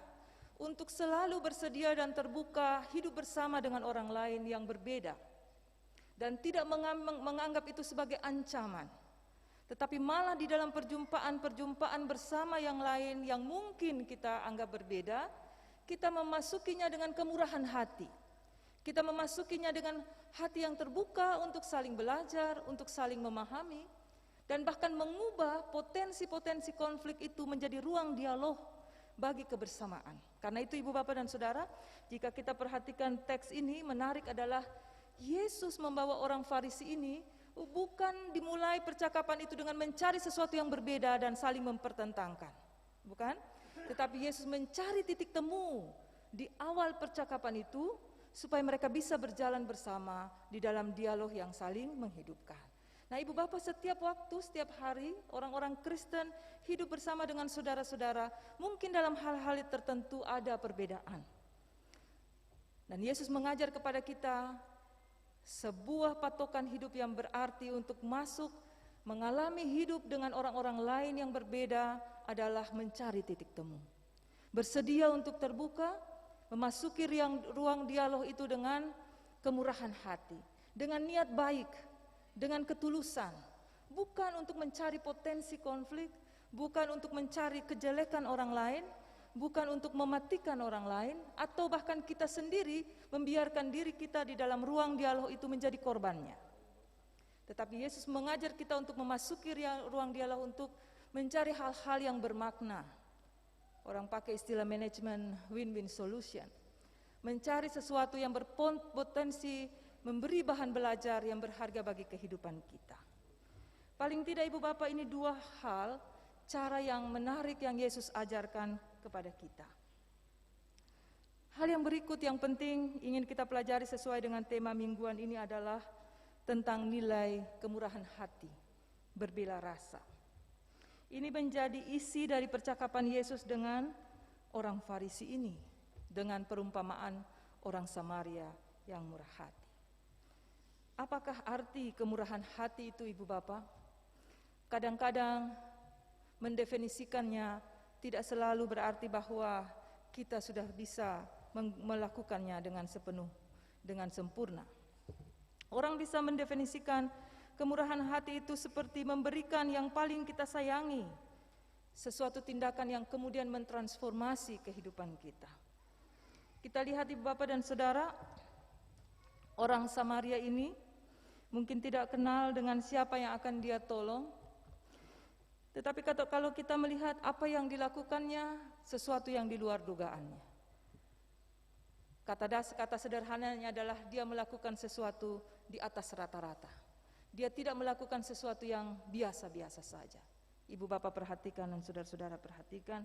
untuk selalu bersedia dan terbuka hidup bersama dengan orang lain yang berbeda, dan tidak menganggap itu sebagai ancaman, tetapi malah di dalam perjumpaan-perjumpaan bersama yang lain yang mungkin kita anggap berbeda, kita memasukinya dengan kemurahan hati. Kita memasukinya dengan hati yang terbuka untuk saling belajar, untuk saling memahami, dan bahkan mengubah potensi-potensi konflik itu menjadi ruang dialog bagi kebersamaan. Karena itu Ibu Bapak dan Saudara, jika kita perhatikan teks ini, menarik adalah Yesus membawa orang Farisi ini bukan dimulai percakapan itu dengan mencari sesuatu yang berbeda dan saling mempertentangkan, bukan? Tetapi Yesus mencari titik temu di awal percakapan itu supaya mereka bisa berjalan bersama di dalam dialog yang saling menghidupkan. Nah Ibu Bapak, setiap waktu, setiap hari orang-orang Kristen hidup bersama dengan saudara-saudara, mungkin dalam hal-hal tertentu ada perbedaan. Dan Yesus mengajar kepada kita sebuah patokan hidup yang berarti untuk masuk mengalami hidup dengan orang-orang lain yang berbeda adalah mencari titik temu. Bersedia untuk terbuka, memasuki ruang dialog itu dengan kemurahan hati, dengan niat baik, dengan ketulusan, bukan untuk mencari potensi konflik, bukan untuk mencari kejelekan orang lain, bukan untuk mematikan orang lain, atau bahkan kita sendiri membiarkan diri kita di dalam ruang dialog itu menjadi korbannya. Tetapi Yesus mengajar kita untuk memasuki ruang dialog untuk mencari hal-hal yang bermakna. Orang pakai istilah manajemen win-win solution. Mencari sesuatu yang berpotensi memberi bahan belajar yang berharga bagi kehidupan kita. Paling tidak Ibu Bapak, ini dua hal cara yang menarik yang Yesus ajarkan kepada kita. Hal yang berikut yang penting ingin kita pelajari sesuai dengan tema mingguan ini adalah tentang nilai kemurahan hati, berbela rasa. Ini menjadi isi dari percakapan Yesus dengan orang Farisi ini, dengan perumpamaan orang Samaria yang murah hati. Apakah arti kemurahan hati itu Ibu Bapak? Kadang-kadang mendefinisikannya tidak selalu berarti bahwa kita sudah bisa melakukannya dengan sempurna. Orang bisa mendefinisikan kemurahan hati itu seperti memberikan yang paling kita sayangi, sesuatu tindakan yang kemudian mentransformasi kehidupan kita. Kita lihat Ibu Bapak dan Saudara, orang Samaria ini mungkin tidak kenal dengan siapa yang akan dia tolong, tetapi kalau kita melihat apa yang dilakukannya, sesuatu yang di luar dugaannya. Kata sederhananya adalah dia melakukan sesuatu di atas rata-rata. Dia tidak melakukan sesuatu yang biasa-biasa saja. Ibu Bapak perhatikan dan saudara-saudara perhatikan,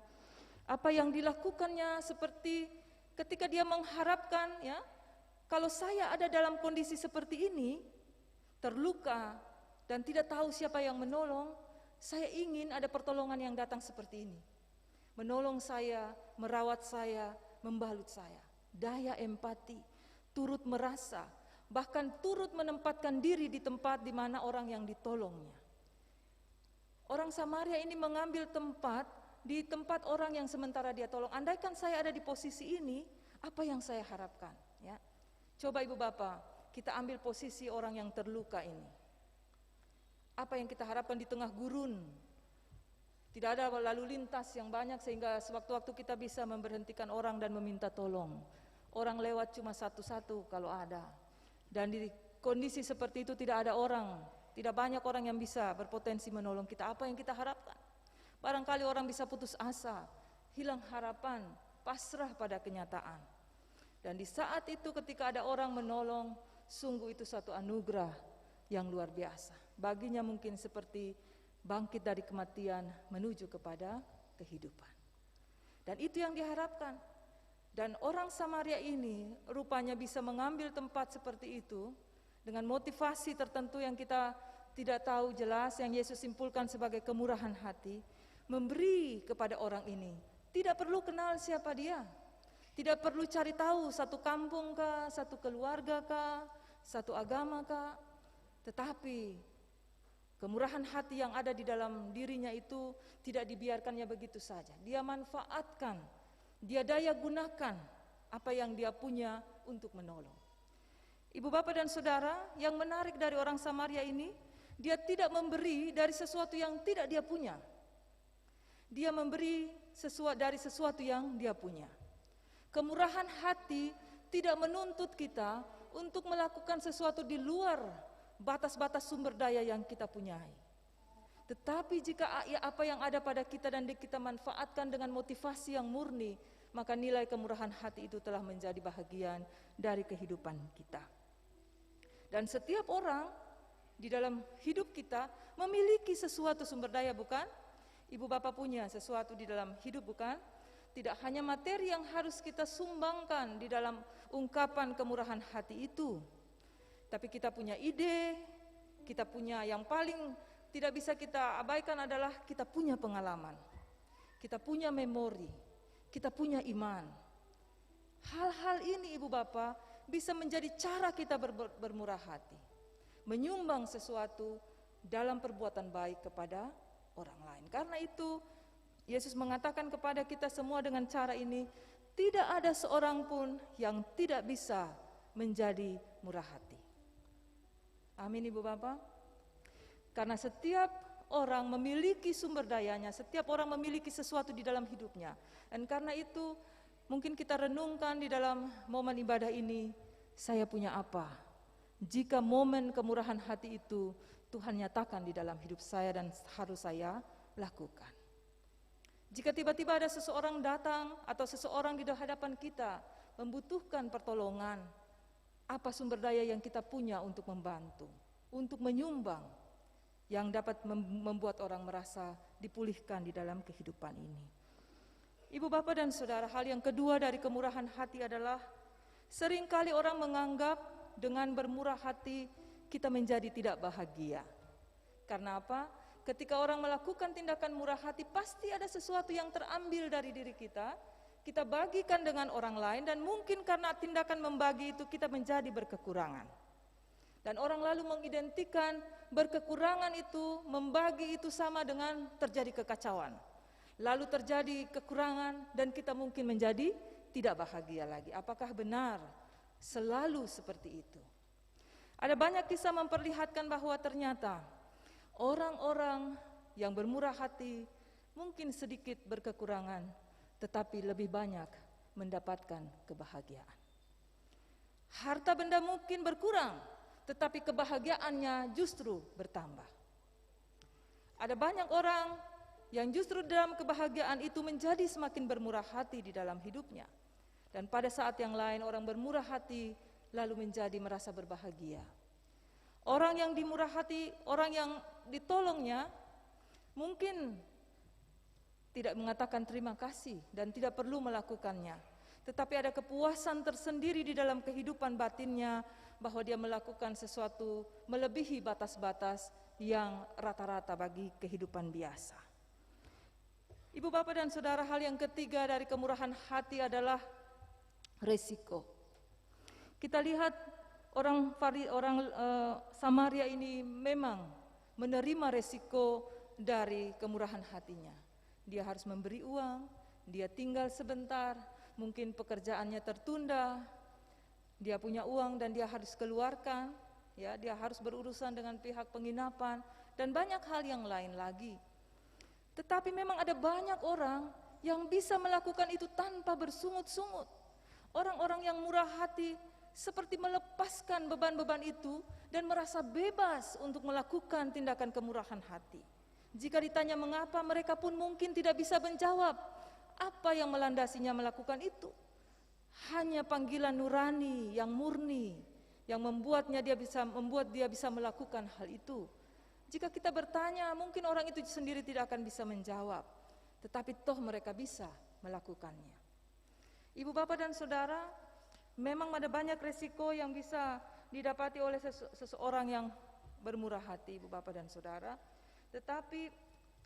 apa yang dilakukannya seperti ketika dia mengharapkan, ya, kalau saya ada dalam kondisi seperti ini, terluka dan tidak tahu siapa yang menolong, saya ingin ada pertolongan yang datang seperti ini. Menolong saya, merawat saya, membalut saya. Daya empati, turut merasa, bahkan turut menempatkan diri di tempat di mana orang yang ditolongnya. Orang Samaria ini mengambil tempat di tempat orang yang sementara dia tolong. Andaikan saya ada di posisi ini, apa yang saya harapkan? Ya, coba Ibu Bapak, kita ambil posisi orang yang terluka ini. Apa yang kita harapkan di tengah gurun? Tidak ada lalu lintas yang banyak sehingga sewaktu-waktu kita bisa memberhentikan orang dan meminta tolong. Orang lewat cuma satu-satu kalau ada. Dan di kondisi seperti itu tidak ada orang, tidak banyak orang yang bisa berpotensi menolong kita. Apa yang kita harapkan? Barangkali orang bisa putus asa, hilang harapan, pasrah pada kenyataan. Dan di saat itu ketika ada orang menolong, sungguh itu satu anugerah yang luar biasa. Baginya mungkin seperti bangkit dari kematian menuju kepada kehidupan. Dan itu yang diharapkan. Dan orang Samaria ini rupanya bisa mengambil tempat seperti itu dengan motivasi tertentu yang kita tidak tahu jelas, yang Yesus simpulkan sebagai kemurahan hati, memberi kepada orang ini. Tidak perlu kenal siapa dia, tidak perlu cari tahu satu kampung kah, satu keluarga kah, satu agama kah, Tetapi kemurahan hati yang ada di dalam dirinya itu tidak dibiarkannya begitu saja. Dia manfaatkan, dia daya gunakan apa yang dia punya untuk menolong. Ibu bapak dan saudara, yang menarik dari orang Samaria ini, dia tidak memberi dari sesuatu yang tidak dia punya. Dia memberi dari sesuatu yang dia punya. Kemurahan hati tidak menuntut kita untuk melakukan sesuatu di luar batas-batas sumber daya yang kita punyai. Tetapi jika apa yang ada pada kita dan kita manfaatkan dengan motivasi yang murni, maka nilai kemurahan hati itu telah menjadi bahagian dari kehidupan kita. Dan setiap orang di dalam hidup kita memiliki sesuatu sumber daya, bukan? Ibu bapak punya sesuatu di dalam hidup, bukan? Tidak hanya materi yang harus kita sumbangkan di dalam ungkapan kemurahan hati itu, tapi kita punya ide, kita punya yang paling tidak bisa kita abaikan adalah kita punya pengalaman, kita punya memori, kita punya iman. Hal-hal ini ibu bapak bisa menjadi cara kita bermurah hati, menyumbang sesuatu dalam perbuatan baik kepada orang lain. Karena itu Yesus mengatakan kepada kita semua dengan cara ini, tidak ada seorang pun yang tidak bisa menjadi murah hati. Amin ibu bapak. Karena setiap orang memiliki sumber dayanya, setiap orang memiliki sesuatu di dalam hidupnya. Dan karena itu mungkin kita renungkan di dalam momen ibadah ini, saya punya apa? Jika momen kemurahan hati itu Tuhan nyatakan di dalam hidup saya dan harus saya lakukan. Jika tiba-tiba ada seseorang datang atau seseorang di hadapan kita membutuhkan pertolongan, apa sumber daya yang kita punya untuk membantu, untuk menyumbang, yang dapat membuat orang merasa dipulihkan di dalam kehidupan ini. Ibu bapak dan saudara, hal yang kedua dari kemurahan hati adalah seringkali orang menganggap dengan bermurah hati kita menjadi tidak bahagia. Karena apa? Ketika orang melakukan tindakan murah hati, pasti ada sesuatu yang terambil dari diri kita bagikan dengan orang lain, dan mungkin karena tindakan membagi itu kita menjadi berkekurangan. Dan orang lalu mengidentikan berkekurangan itu, membagi itu sama dengan terjadi kekacauan. Lalu terjadi kekurangan dan kita mungkin menjadi tidak bahagia lagi. Apakah benar selalu seperti itu? Ada banyak kisah memperlihatkan bahwa ternyata orang-orang yang bermurah hati mungkin sedikit berkekurangan, tetapi lebih banyak mendapatkan kebahagiaan. Harta benda mungkin berkurang, tetapi kebahagiaannya justru bertambah. Ada banyak orang yang justru dalam kebahagiaan itu menjadi semakin bermurah hati di dalam hidupnya. Dan pada saat yang lain orang bermurah hati lalu menjadi merasa berbahagia. Orang yang dimurah hati, orang yang ditolongnya mungkin tidak mengatakan terima kasih dan tidak perlu melakukannya. Tetapi ada kepuasan tersendiri di dalam kehidupan batinnya bahwa dia melakukan sesuatu melebihi batas-batas yang rata-rata bagi kehidupan biasa. Ibu bapak dan saudara, hal yang ketiga dari kemurahan hati adalah resiko. Kita lihat orang Samaria ini memang menerima resiko dari kemurahan hatinya. Dia harus memberi uang, dia tinggal sebentar, mungkin pekerjaannya tertunda, dia punya uang dan dia harus keluarkan, ya, dia harus berurusan dengan pihak penginapan dan banyak hal yang lain lagi. Tetapi memang ada banyak orang yang bisa melakukan itu tanpa bersungut-sungut. Orang-orang yang murah hati seperti melepaskan beban-beban itu dan merasa bebas untuk melakukan tindakan kemurahan hati. Jika ditanya mengapa, mereka pun mungkin tidak bisa menjawab apa yang melandasinya melakukan itu. Hanya panggilan nurani yang murni yang membuat dia bisa melakukan hal itu. Jika kita bertanya, mungkin orang itu sendiri tidak akan bisa menjawab, tetapi toh mereka bisa melakukannya. Ibu bapak dan saudara, memang ada banyak resiko yang bisa didapati oleh seseorang yang bermurah hati, ibu bapak dan saudara. Tetapi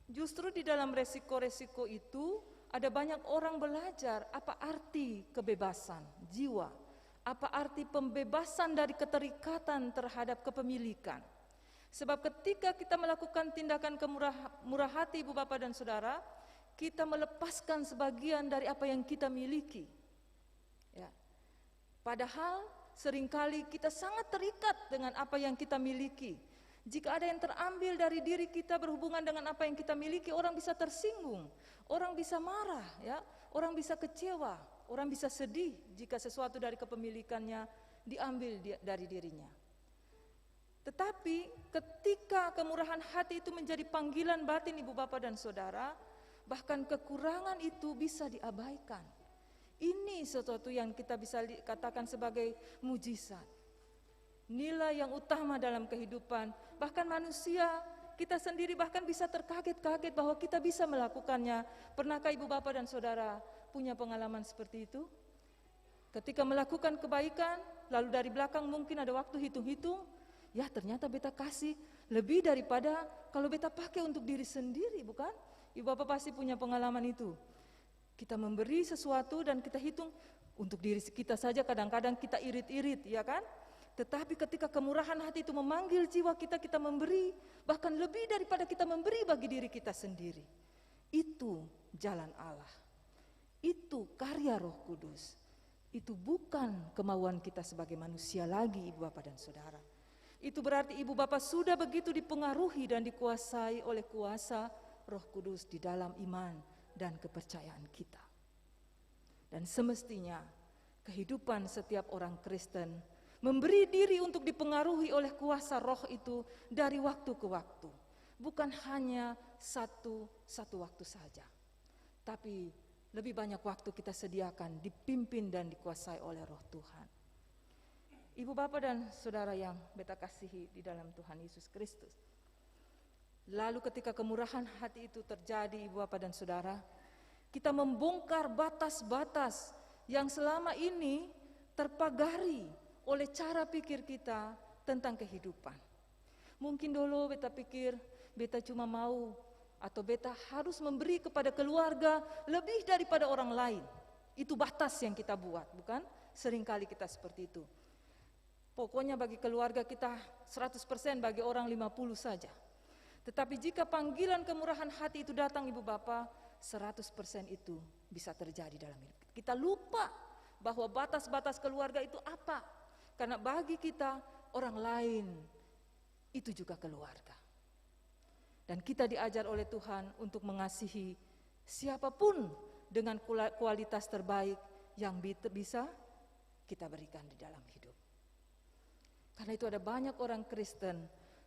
justru di dalam resiko-resiko itu ada banyak orang belajar apa arti kebebasan jiwa, apa arti pembebasan dari keterikatan terhadap kepemilikan. Sebab ketika kita melakukan tindakan murah hati Ibu Bapak dan Saudara, kita melepaskan sebagian dari apa yang kita miliki. Ya. Padahal seringkali kita sangat terikat dengan apa yang kita miliki. Jika ada yang terambil dari diri kita berhubungan dengan apa yang kita miliki, orang bisa tersinggung, orang bisa marah, ya, orang bisa kecewa, orang bisa sedih jika sesuatu dari kepemilikannya diambil dari dirinya. Tetapi ketika kemurahan hati itu menjadi panggilan batin Ibu Bapak dan Saudara, bahkan kekurangan itu bisa diabaikan. Ini sesuatu yang kita bisa katakan sebagai mujizat. Nilai yang utama dalam kehidupan, bahkan manusia, kita sendiri bahkan bisa terkaget-kaget bahwa kita bisa melakukannya. Pernahkah Ibu Bapak dan Saudara punya pengalaman seperti itu? Ketika melakukan kebaikan, lalu dari belakang mungkin ada waktu hitung-hitung, ya ternyata beta kasih lebih daripada kalau beta pakai untuk diri sendiri, bukan? Ibu Bapak pasti punya pengalaman itu. Kita memberi sesuatu dan kita hitung untuk diri kita saja, kadang-kadang kita irit-irit, ya kan? Tetapi ketika kemurahan hati itu memanggil jiwa kita, kita memberi bahkan lebih daripada kita memberi bagi diri kita sendiri. Itu jalan Allah. Itu karya Roh Kudus. Itu bukan kemauan kita sebagai manusia lagi, Ibu Bapak dan Saudara. Itu berarti Ibu Bapak sudah begitu dipengaruhi dan dikuasai oleh kuasa Roh Kudus di dalam iman dan kepercayaan kita. Dan semestinya kehidupan setiap orang Kristen memberi diri untuk dipengaruhi oleh kuasa roh itu dari waktu ke waktu. Bukan hanya satu waktu saja, tapi lebih banyak waktu kita sediakan dipimpin dan dikuasai oleh Roh Tuhan. Ibu Bapak dan Saudara yang beta kasihi di dalam Tuhan Yesus Kristus. Lalu ketika kemurahan hati itu terjadi Ibu Bapak dan Saudara, kita membongkar batas-batas yang selama ini terpagari oleh cara pikir kita tentang kehidupan. Mungkin dulu beta pikir beta cuma mau atau beta harus memberi kepada keluarga lebih daripada orang lain. Itu batas yang kita buat, bukan? Seringkali kita seperti itu. Pokoknya bagi keluarga kita 100%, bagi orang 50 saja. Tetapi jika panggilan kemurahan hati itu datang Ibu Bapak, 100% itu bisa terjadi dalam hidup kita. Kita lupa bahwa batas-batas keluarga itu apa. Karena bagi kita orang lain itu juga keluarga. Dan kita diajar oleh Tuhan untuk mengasihi siapapun dengan kualitas terbaik yang bisa kita berikan di dalam hidup. Karena itu ada banyak orang Kristen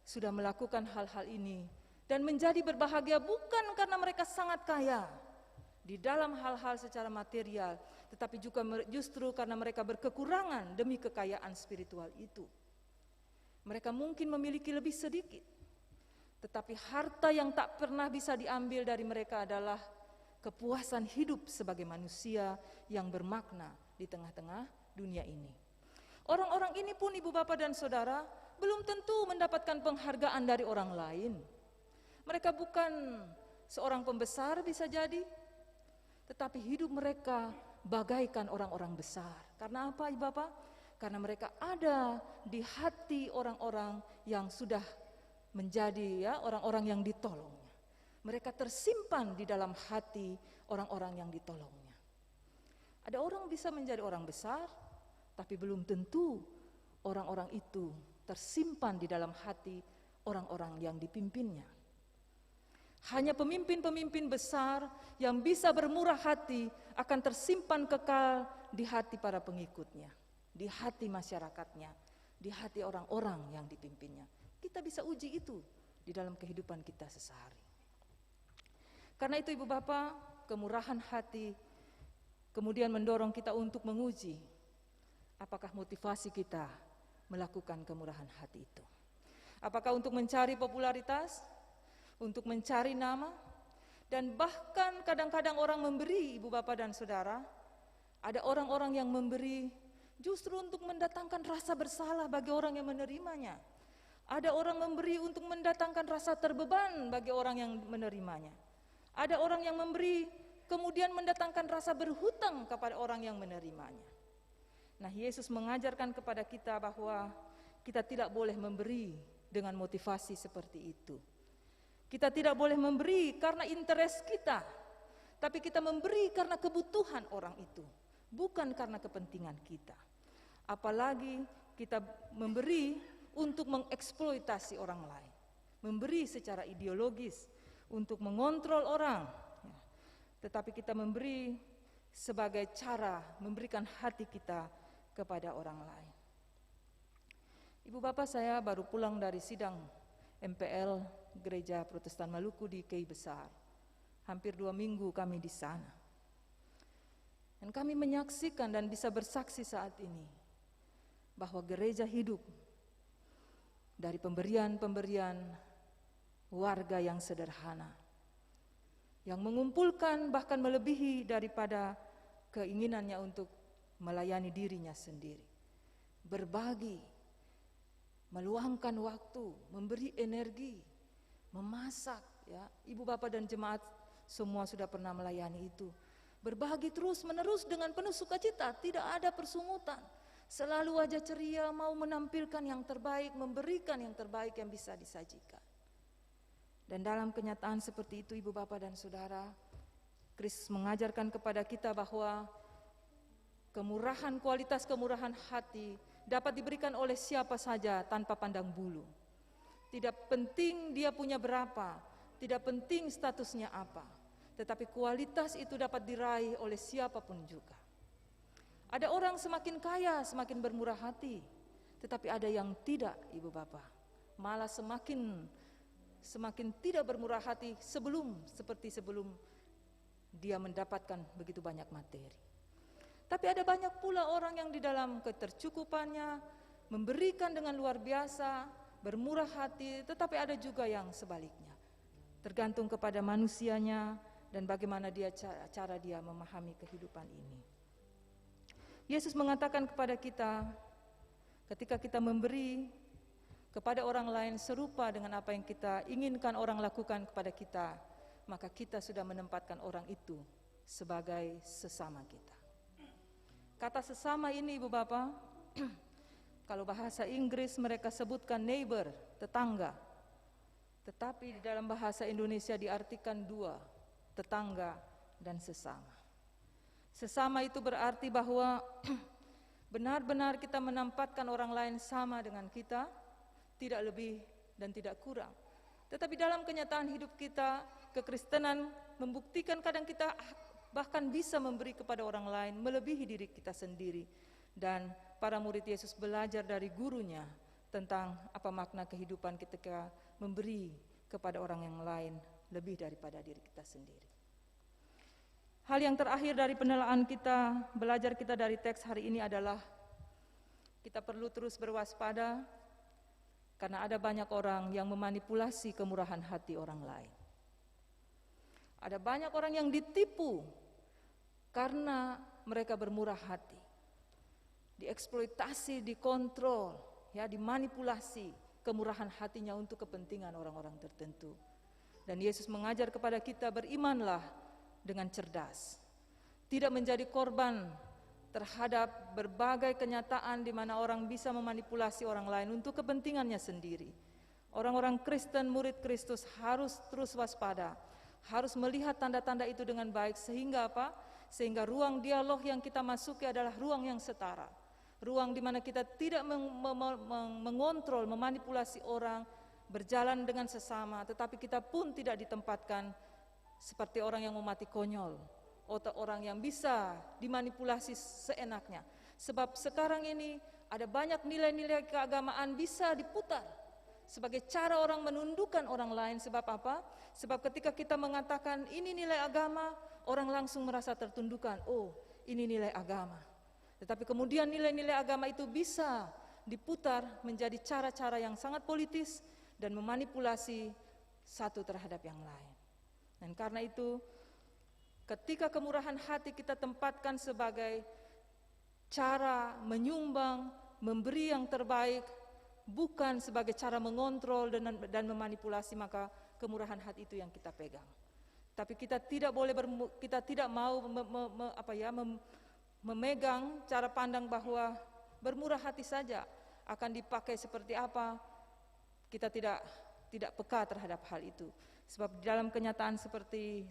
sudah melakukan hal-hal ini dan menjadi berbahagia bukan karena mereka sangat kaya di dalam hal-hal secara material, tetapi juga justru karena mereka berkekurangan demi kekayaan spiritual itu. Mereka mungkin memiliki lebih sedikit, tetapi harta yang tak pernah bisa diambil dari mereka adalah kepuasan hidup sebagai manusia yang bermakna di tengah-tengah dunia ini. Orang-orang ini pun Ibu Bapak dan Saudara belum tentu mendapatkan penghargaan dari orang lain. Mereka bukan seorang pembesar bisa jadi, tetapi hidup mereka bagaikan orang-orang besar. Karena apa Ibu Bapak? Karena mereka ada di hati orang-orang yang sudah menjadi orang-orang yang ditolongnya. Mereka tersimpan di dalam hati orang-orang yang ditolongnya. Ada orang bisa menjadi orang besar, tapi belum tentu orang-orang itu tersimpan di dalam hati orang-orang yang dipimpinnya. Hanya pemimpin-pemimpin besar yang bisa bermurah hati akan tersimpan kekal di hati para pengikutnya, di hati masyarakatnya, di hati orang-orang yang dipimpinnya. Kita bisa uji itu di dalam kehidupan kita sehari-hari. Karena itu Ibu Bapak, kemurahan hati kemudian mendorong kita untuk menguji apakah motivasi kita melakukan kemurahan hati itu. Apakah untuk mencari popularitas, untuk mencari nama, dan bahkan kadang-kadang orang memberi Ibu Bapak dan Saudara, ada orang-orang yang memberi justru untuk mendatangkan rasa bersalah bagi orang yang menerimanya. Ada orang memberi untuk mendatangkan rasa terbeban bagi orang yang menerimanya. Ada orang yang memberi kemudian mendatangkan rasa berhutang kepada orang yang menerimanya. Nah, Yesus mengajarkan kepada kita bahwa kita tidak boleh memberi dengan motivasi seperti itu. Kita tidak boleh memberi karena interest kita, tapi kita memberi karena kebutuhan orang itu, bukan karena kepentingan kita. Apalagi kita memberi untuk mengeksploitasi orang lain, memberi secara ideologis untuk mengontrol orang, tetapi kita memberi sebagai cara memberikan hati kita kepada orang lain. Ibu bapak, saya baru pulang dari sidang MPL Gereja Protestan Maluku di Kei Besar. Hampir 2 minggu kami di sana. Dan kami menyaksikan dan bisa bersaksi saat ini bahwa gereja hidup dari pemberian-pemberian warga yang sederhana, yang mengumpulkan bahkan melebihi daripada keinginannya untuk melayani dirinya sendiri. Berbagi, meluangkan waktu, memberi energi, memasak, ya. Ibu bapak dan jemaat semua sudah pernah melayani itu. Berbagi terus menerus dengan penuh sukacita, tidak ada persungutan. Selalu wajah ceria, mau menampilkan yang terbaik, memberikan yang terbaik yang bisa disajikan. Dan dalam kenyataan seperti itu, ibu bapak dan saudara, Kristus mengajarkan kepada kita bahwa kemurahan, kualitas kemurahan hati dapat diberikan oleh siapa saja tanpa pandang bulu. Tidak penting dia punya berapa, tidak penting statusnya apa, tetapi kualitas itu dapat diraih oleh siapapun juga. Ada orang semakin kaya, semakin bermurah hati, tetapi ada yang tidak, ibu bapak, malah semakin tidak bermurah hati seperti sebelum dia mendapatkan begitu banyak materi. Tapi ada banyak pula orang yang di dalam ketercukupannya memberikan dengan luar biasa, bermurah hati, tetapi ada juga yang sebaliknya. Tergantung kepada manusianya dan bagaimana cara dia memahami kehidupan ini. Yesus mengatakan kepada kita, ketika kita memberi kepada orang lain serupa dengan apa yang kita inginkan orang lakukan kepada kita, maka kita sudah menempatkan orang itu sebagai sesama kita. Kata sesama ini, ibu bapak, kalau bahasa Inggris mereka sebutkan neighbor, tetangga. Tetapi di dalam bahasa Indonesia diartikan dua, tetangga dan sesama. Sesama itu berarti bahwa benar-benar kita menempatkan orang lain sama dengan kita, tidak lebih dan tidak kurang. Tetapi dalam kenyataan hidup kita, kekristenan membuktikan kadang kita bahkan bisa memberi kepada orang lain melebihi diri kita sendiri. Dan para murid Yesus belajar dari gurunya tentang apa makna kehidupan ketika memberi kepada orang yang lain lebih daripada diri kita sendiri. Hal yang terakhir dari penelaan kita, belajar kita dari teks hari ini adalah kita perlu terus berwaspada karena ada banyak orang yang memanipulasi kemurahan hati orang lain. Ada banyak orang yang ditipu karena mereka bermurah hati. Dieksploitasi, dikontrol, ya, dimanipulasi kemurahan hatinya untuk kepentingan orang-orang tertentu. Dan Yesus mengajar kepada kita, berimanlah dengan cerdas. Tidak menjadi korban terhadap berbagai kenyataan di mana orang bisa memanipulasi orang lain untuk kepentingannya sendiri. Orang-orang Kristen, murid Kristus harus terus waspada, harus melihat tanda-tanda itu dengan baik sehingga apa? Sehingga ruang dialog yang kita masuki adalah ruang yang setara. Ruang di mana kita tidak mengontrol, memanipulasi orang, berjalan dengan sesama, tetapi kita pun tidak ditempatkan seperti orang yang mau mati konyol, atau orang yang bisa dimanipulasi seenaknya. Sebab sekarang ini ada banyak nilai-nilai keagamaan bisa diputar sebagai cara orang menundukkan orang lain. Sebab apa? Sebab ketika kita mengatakan ini nilai agama, orang langsung merasa tertundukkan. Oh, ini nilai agama. Tetapi kemudian nilai-nilai agama itu bisa diputar menjadi cara-cara yang sangat politis dan memanipulasi satu terhadap yang lain. Dan karena itu, ketika kemurahan hati kita tempatkan sebagai cara menyumbang, memberi yang terbaik, bukan sebagai cara mengontrol dan memanipulasi, maka kemurahan hati itu yang kita pegang. Tapi kita tidak boleh mau memegang cara pandang bahwa bermurah hati saja akan dipakai seperti apa. kita tidak peka terhadap hal itu. Sebab di dalam kenyataan seperti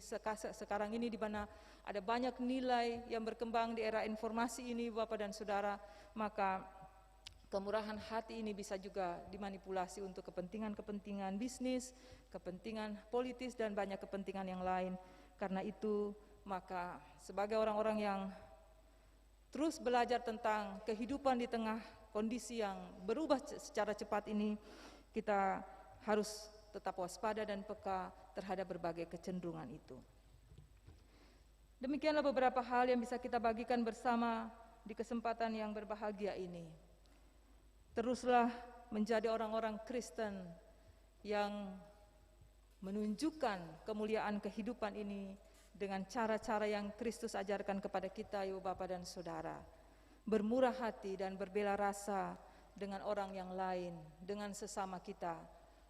sekarang ini, di mana ada banyak nilai yang berkembang di era informasi ini, Bapak dan Saudara, maka kemurahan hati ini bisa juga dimanipulasi untuk kepentingan-kepentingan bisnis, kepentingan politis, dan banyak kepentingan yang lain. Karena itu, maka sebagai orang-orang yang terus belajar tentang kehidupan di tengah kondisi yang berubah secara cepat ini, kita harus tetap waspada dan peka terhadap berbagai kecenderungan itu. Demikianlah beberapa hal yang bisa kita bagikan bersama di kesempatan yang berbahagia ini. Teruslah menjadi orang-orang Kristen yang menunjukkan kemuliaan kehidupan ini dengan cara-cara yang Kristus ajarkan kepada kita, Ibu Bapak dan Saudara. Bermurah hati dan berbela rasa dengan orang yang lain, dengan sesama kita,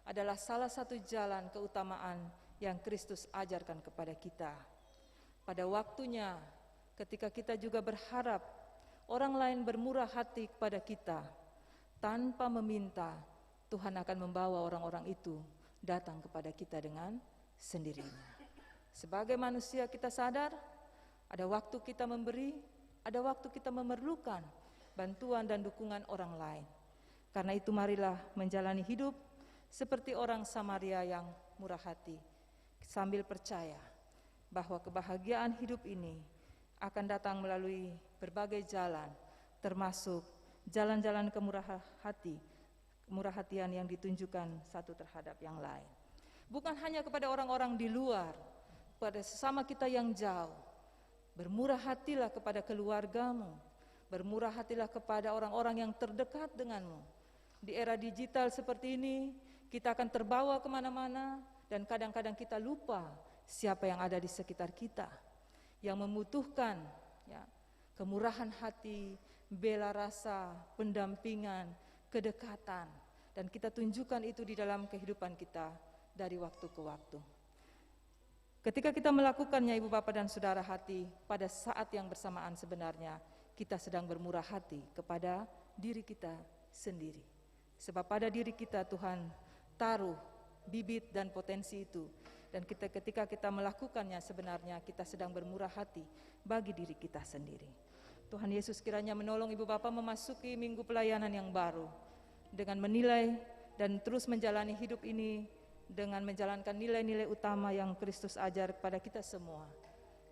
adalah salah satu jalan keutamaan yang Kristus ajarkan kepada kita. Pada waktunya, ketika kita juga berharap orang lain bermurah hati kepada kita, tanpa meminta, Tuhan akan membawa orang-orang itu datang kepada kita dengan sendirinya. Sebagai manusia kita sadar, ada waktu kita memberi, ada waktu kita memerlukan bantuan dan dukungan orang lain. Karena itu marilah menjalani hidup seperti orang Samaria yang murah hati, sambil percaya bahwa kebahagiaan hidup ini akan datang melalui berbagai jalan, termasuk jalan-jalan kemurahan hatian yang ditunjukkan satu terhadap yang lain. Bukan hanya kepada orang-orang di luar, pada sesama kita yang jauh. Bermurah hatilah kepada keluargamu, bermurah hatilah kepada orang-orang yang terdekat denganmu. Di era digital seperti ini, kita akan terbawa kemana-mana dan kadang-kadang kita lupa siapa yang ada di sekitar kita, yang membutuhkan kemurahan hati, bela rasa, pendampingan, kedekatan, dan kita tunjukkan itu di dalam kehidupan kita dari waktu ke waktu. Ketika kita melakukannya, Ibu Bapak dan Saudara hati, pada saat yang bersamaan sebenarnya kita sedang bermurah hati kepada diri kita sendiri. Sebab pada diri kita Tuhan taruh bibit dan potensi itu, dan ketika kita melakukannya sebenarnya kita sedang bermurah hati bagi diri kita sendiri. Tuhan Yesus kiranya menolong Ibu Bapak memasuki minggu pelayanan yang baru dengan menilai dan terus menjalani hidup ini dengan menjalankan nilai-nilai utama yang Kristus ajar kepada kita semua.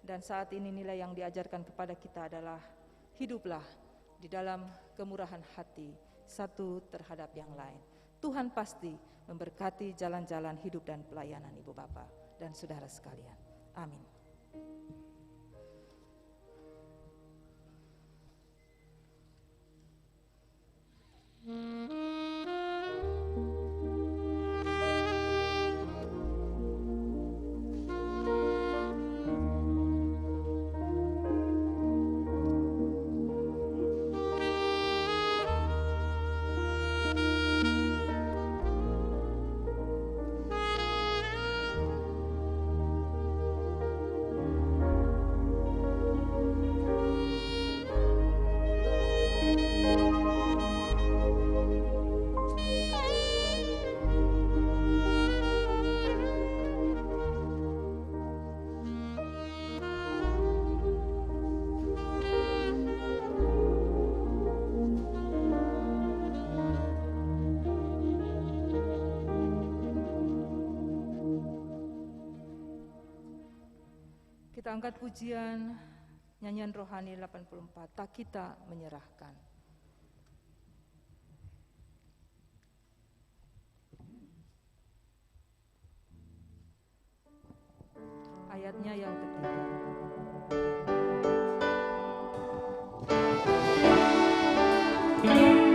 Dan saat ini nilai yang diajarkan kepada kita adalah hiduplah di dalam kemurahan hati satu terhadap yang lain. Tuhan pasti memberkati jalan-jalan hidup dan pelayanan Ibu Bapak dan Saudara sekalian. Amin. Kita angkat pujian nyanyian rohani 84, tak kita menyerahkan. Ayatnya yang ketiga. Di hati yang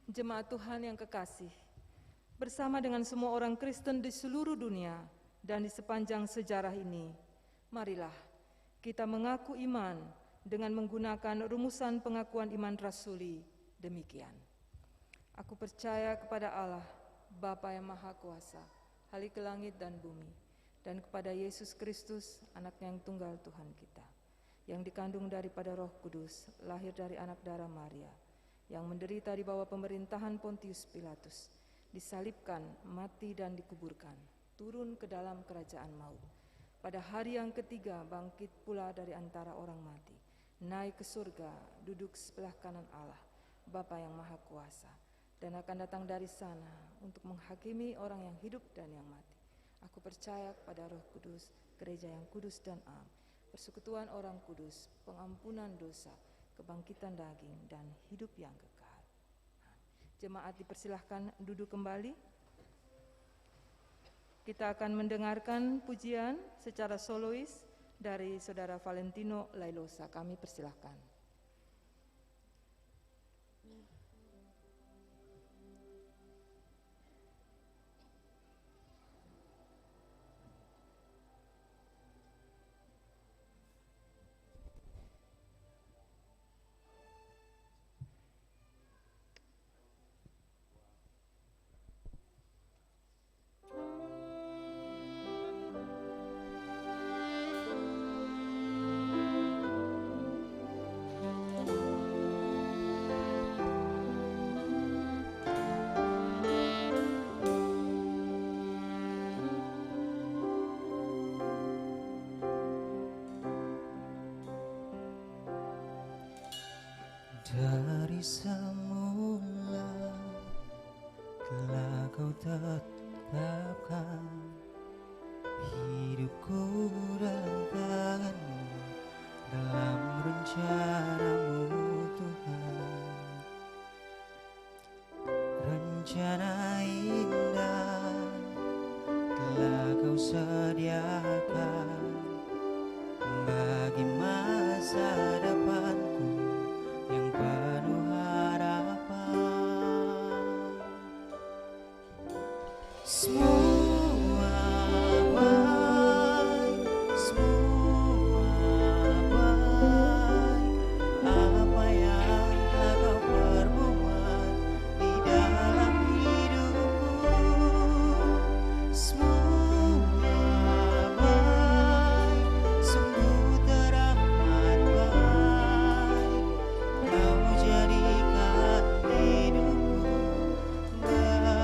Jemaat Tuhan yang kekasih, bersama dengan semua orang Kristen di seluruh dunia dan di sepanjang sejarah ini, marilah kita mengaku iman dengan menggunakan rumusan pengakuan iman rasuli demikian. Aku percaya kepada Allah, Bapa yang Maha Kuasa, Khalik langit dan bumi, dan kepada Yesus Kristus, Anaknya yang tunggal Tuhan kita, yang dikandung daripada Roh Kudus, lahir dari anak darah Maria, yang menderita di bawah pemerintahan Pontius Pilatus, disalibkan, mati dan dikuburkan, turun ke dalam kerajaan maut. Pada hari yang ketiga bangkit pula dari antara orang mati, naik ke surga, duduk sebelah kanan Allah, Bapa yang Maha Kuasa, dan akan datang dari sana untuk menghakimi orang yang hidup dan yang mati. Aku percaya kepada Roh Kudus, gereja yang kudus dan am, persekutuan orang kudus, pengampunan dosa, kebangkitan daging, dan hidup yang kekal. Jemaat dipersilahkan duduk kembali. Kita akan mendengarkan pujian secara solois dari Saudara Valentino Lailosa. Kami persilahkan. Dari semula telah Kau tetapkan hidupku dalam tangan-Mu, dalam rencana-Mu Tuhan. Rencana indah telah Kau sediakan bagi masa depanku yang penuh harapan. Semua baik, apa yang telah Kau perbuat di dalam hidupku. Semua baik, sungguh teramat baik. Kau jadikan hidupku berarti.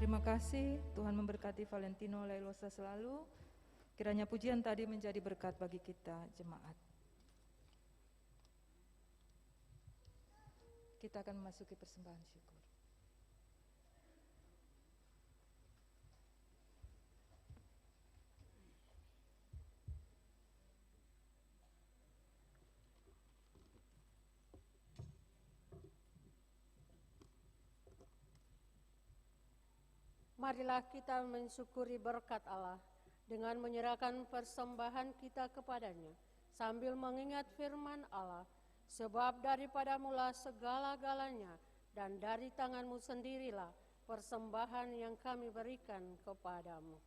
Terima kasih, Tuhan memberkati Valentino Lailosa selalu. Kiranya pujian tadi menjadi berkat bagi kita jemaat. Kita akan memasuki persembahan syukur. Marilah kita mensyukuri berkat Allah dengan menyerahkan persembahan kita kepadanya, sambil mengingat firman Allah, sebab daripada mula segala-galanya dan dari tanganmu sendirilah persembahan yang kami berikan kepadamu.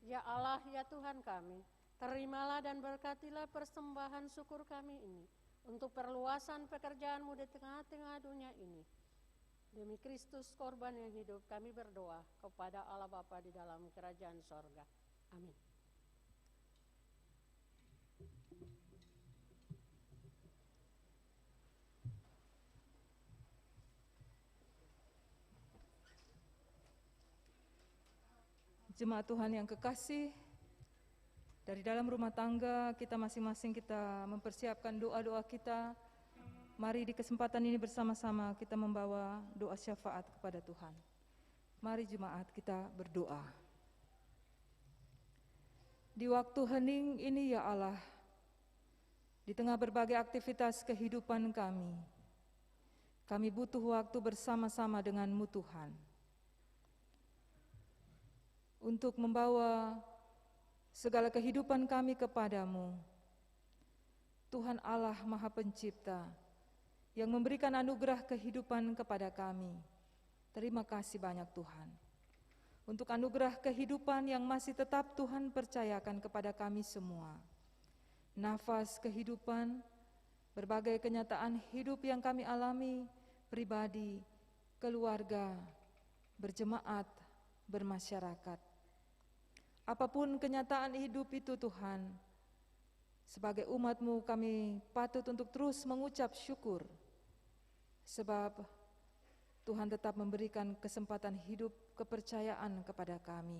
Ya Allah, ya Tuhan kami, terimalah dan berkatilah persembahan syukur kami ini untuk perluasan pekerjaan-Mu di tengah-tengah dunia ini. Demi Kristus korban yang hidup, kami berdoa kepada Allah Bapa di dalam kerajaan sorga. Amin. Jemaat Tuhan yang kekasih, dari dalam rumah tangga kita masing-masing kita mempersiapkan doa-doa kita. Mari di kesempatan ini bersama-sama kita membawa doa syafaat kepada Tuhan. Mari jemaat kita berdoa. Di waktu hening ini ya Allah, di tengah berbagai aktivitas kehidupan kami butuh waktu bersama-sama dengan-Mu Tuhan, untuk membawa segala kehidupan kami kepadamu. Tuhan Allah Maha Pencipta, yang memberikan anugerah kehidupan kepada kami. Terima kasih banyak Tuhan, untuk anugerah kehidupan yang masih tetap Tuhan percayakan kepada kami semua. Nafas kehidupan, berbagai kenyataan hidup yang kami alami, pribadi, keluarga, berjemaat, bermasyarakat. Apapun kenyataan hidup itu Tuhan, sebagai umat-Mu kami patut untuk terus mengucap syukur, sebab Tuhan tetap memberikan kesempatan hidup kepercayaan kepada kami.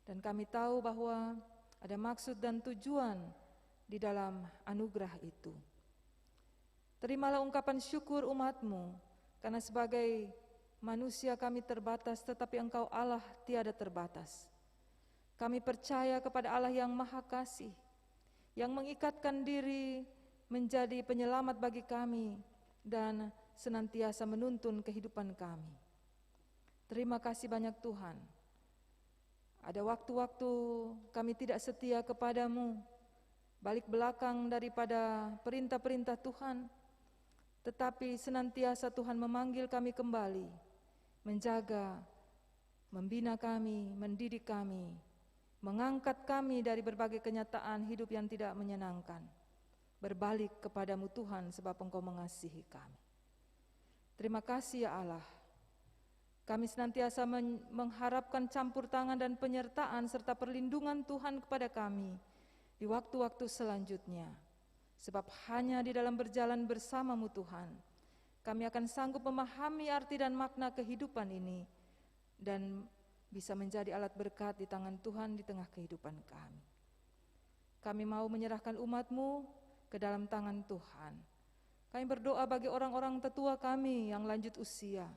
Dan kami tahu bahwa ada maksud dan tujuan di dalam anugerah itu. Terimalah ungkapan syukur umat-Mu, karena sebagai manusia kami terbatas, tetapi Engkau Allah tiada terbatas. Kami percaya kepada Allah yang Maha Kasih, yang mengikatkan diri menjadi penyelamat bagi kami dan senantiasa menuntun kehidupan kami. Terima kasih banyak Tuhan. Ada waktu-waktu kami tidak setia kepadamu, balik belakang daripada perintah-perintah Tuhan, tetapi senantiasa Tuhan memanggil kami kembali, menjaga, membina kami, mendidik kami, mengangkat kami dari berbagai kenyataan hidup yang tidak menyenangkan, berbalik kepadamu Tuhan, sebab Engkau mengasihi kami. Terima kasih ya Allah. Kami senantiasa mengharapkan campur tangan dan penyertaan serta perlindungan Tuhan kepada kami di waktu-waktu selanjutnya. Sebab hanya di dalam berjalan bersama-Mu Tuhan, kami akan sanggup memahami arti dan makna kehidupan ini dan bisa menjadi alat berkat di tangan Tuhan di tengah kehidupan kami. Kami mau menyerahkan umat-Mu ke dalam tangan Tuhan. Kami berdoa bagi orang-orang tetua kami yang lanjut usia,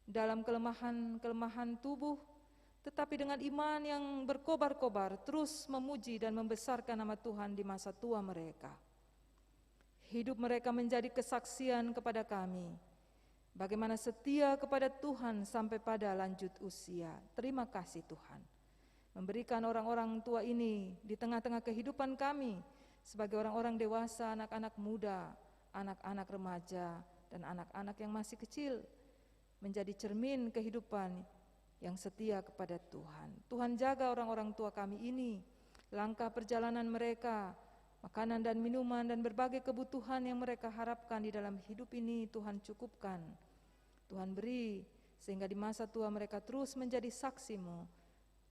dalam kelemahan tubuh, tetapi dengan iman yang berkobar-kobar, terus memuji dan membesarkan nama Tuhan di masa tua mereka. Hidup mereka menjadi kesaksian kepada kami, bagaimana setia kepada Tuhan sampai pada lanjut usia. Terima kasih Tuhan, memberikan orang-orang tua ini di tengah-tengah kehidupan kami sebagai orang-orang dewasa, anak-anak muda, anak-anak remaja, dan anak-anak yang masih kecil, menjadi cermin kehidupan yang setia kepada Tuhan. Tuhan jaga orang-orang tua kami ini, langkah perjalanan mereka, makanan dan minuman dan berbagai kebutuhan yang mereka harapkan di dalam hidup ini Tuhan cukupkan. Tuhan beri sehingga di masa tua mereka terus menjadi saksi-Mu,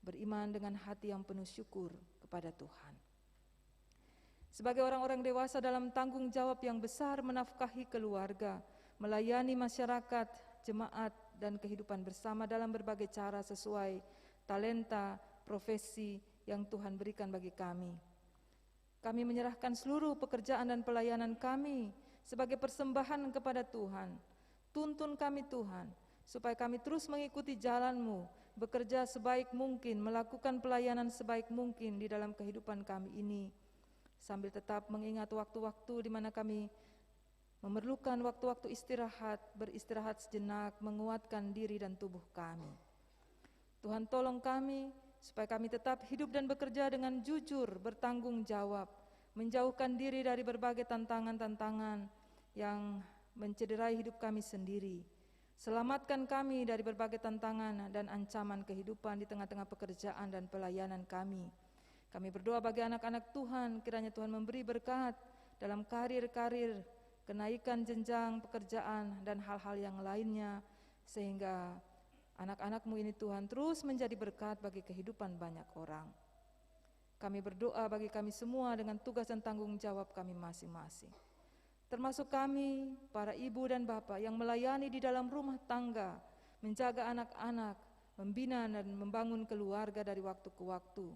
beriman dengan hati yang penuh syukur kepada Tuhan. Sebagai orang-orang dewasa dalam tanggung jawab yang besar menafkahi keluarga, melayani masyarakat, jemaat, dan kehidupan bersama dalam berbagai cara sesuai talenta, profesi yang Tuhan berikan bagi kami. Kami menyerahkan seluruh pekerjaan dan pelayanan kami sebagai persembahan kepada Tuhan. Tuntun kami Tuhan, supaya kami terus mengikuti jalan-Mu, bekerja sebaik mungkin, melakukan pelayanan sebaik mungkin di dalam kehidupan kami ini, sambil tetap mengingat waktu-waktu di mana kami memerlukan waktu-waktu istirahat, beristirahat sejenak, menguatkan diri dan tubuh kami. Tuhan tolong kami, supaya kami tetap hidup dan bekerja dengan jujur, bertanggung jawab, menjauhkan diri dari berbagai tantangan-tantangan yang mencederai hidup kami sendiri, Selamatkan kami dari berbagai tantangan dan ancaman kehidupan di tengah-tengah pekerjaan dan pelayanan kami. Kami berdoa bagi anak-anak Tuhan, kiranya Tuhan memberi berkat dalam karir-karir, kenaikan jenjang pekerjaan dan hal-hal yang lainnya, sehingga anak-anak-Mu ini Tuhan terus menjadi berkat bagi kehidupan banyak orang. Kami berdoa bagi kami semua dengan tugas dan tanggung jawab kami masing-masing. Termasuk kami, para ibu dan bapak yang melayani di dalam rumah tangga, menjaga anak-anak, membina dan membangun keluarga dari waktu ke waktu.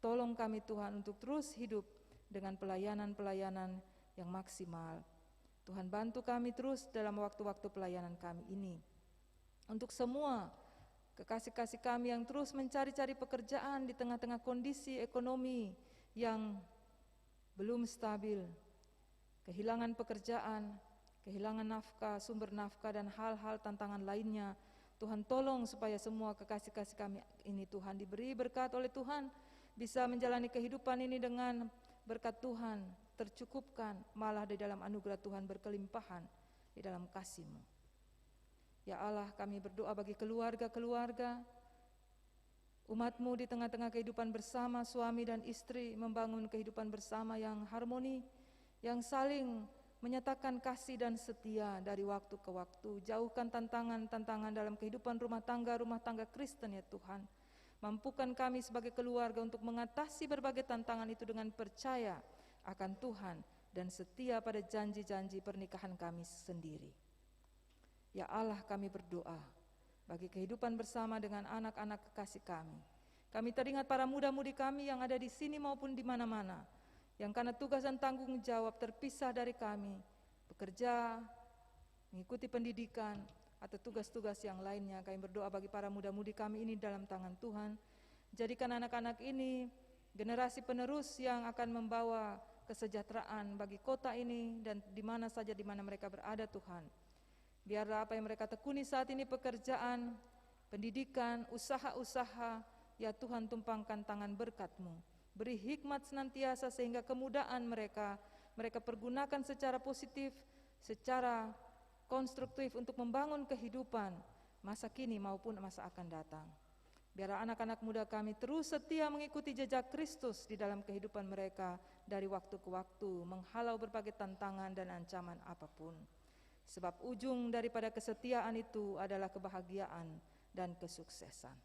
Tolong kami Tuhan untuk terus hidup dengan pelayanan-pelayanan yang maksimal. Tuhan bantu kami terus dalam waktu-waktu pelayanan kami ini. Untuk semua kekasih-kasih kami yang terus mencari-cari pekerjaan di tengah-tengah kondisi ekonomi yang belum stabil, kehilangan pekerjaan, kehilangan nafkah, sumber nafkah dan hal-hal tantangan lainnya, Tuhan tolong supaya semua kekasih-kasih kami ini Tuhan diberi berkat oleh Tuhan, bisa menjalani kehidupan ini dengan berkat Tuhan, tercukupkan, malah di dalam anugerah Tuhan berkelimpahan di dalam kasih-Mu. Ya Allah, kami berdoa bagi keluarga-keluarga, umat-Mu di tengah-tengah kehidupan bersama suami dan istri, membangun kehidupan bersama yang harmoni, yang saling menyatakan kasih dan setia dari waktu ke waktu. Jauhkan tantangan-tantangan dalam kehidupan rumah tangga Kristen ya Tuhan. Mampukan kami sebagai keluarga untuk mengatasi berbagai tantangan itu dengan percaya akan Tuhan dan setia pada janji-janji pernikahan kami sendiri. Ya Allah, kami berdoa bagi kehidupan bersama dengan anak-anak kekasih kami. Kami teringat para muda-mudi kami yang ada di sini maupun di mana-mana, yang karena tugas dan tanggung jawab terpisah dari kami, bekerja, mengikuti pendidikan, atau tugas-tugas yang lainnya. Kami berdoa bagi para muda-mudi kami ini dalam tangan Tuhan. Jadikan anak-anak ini generasi penerus yang akan membawa kesejahteraan bagi kota ini dan di mana saja di mana mereka berada Tuhan. Biarlah apa yang mereka tekuni saat ini, pekerjaan, pendidikan, usaha-usaha, ya Tuhan tumpangkan tangan berkat-Mu. Beri hikmat senantiasa sehingga kemudahan mereka pergunakan secara positif, secara konstruktif untuk membangun kehidupan masa kini maupun masa akan datang. Biarlah anak-anak muda kami terus setia mengikuti jejak Kristus di dalam kehidupan mereka dari waktu ke waktu, menghalau berbagai tantangan dan ancaman apapun. Sebab ujung daripada kesetiaan itu adalah kebahagiaan dan kesuksesan.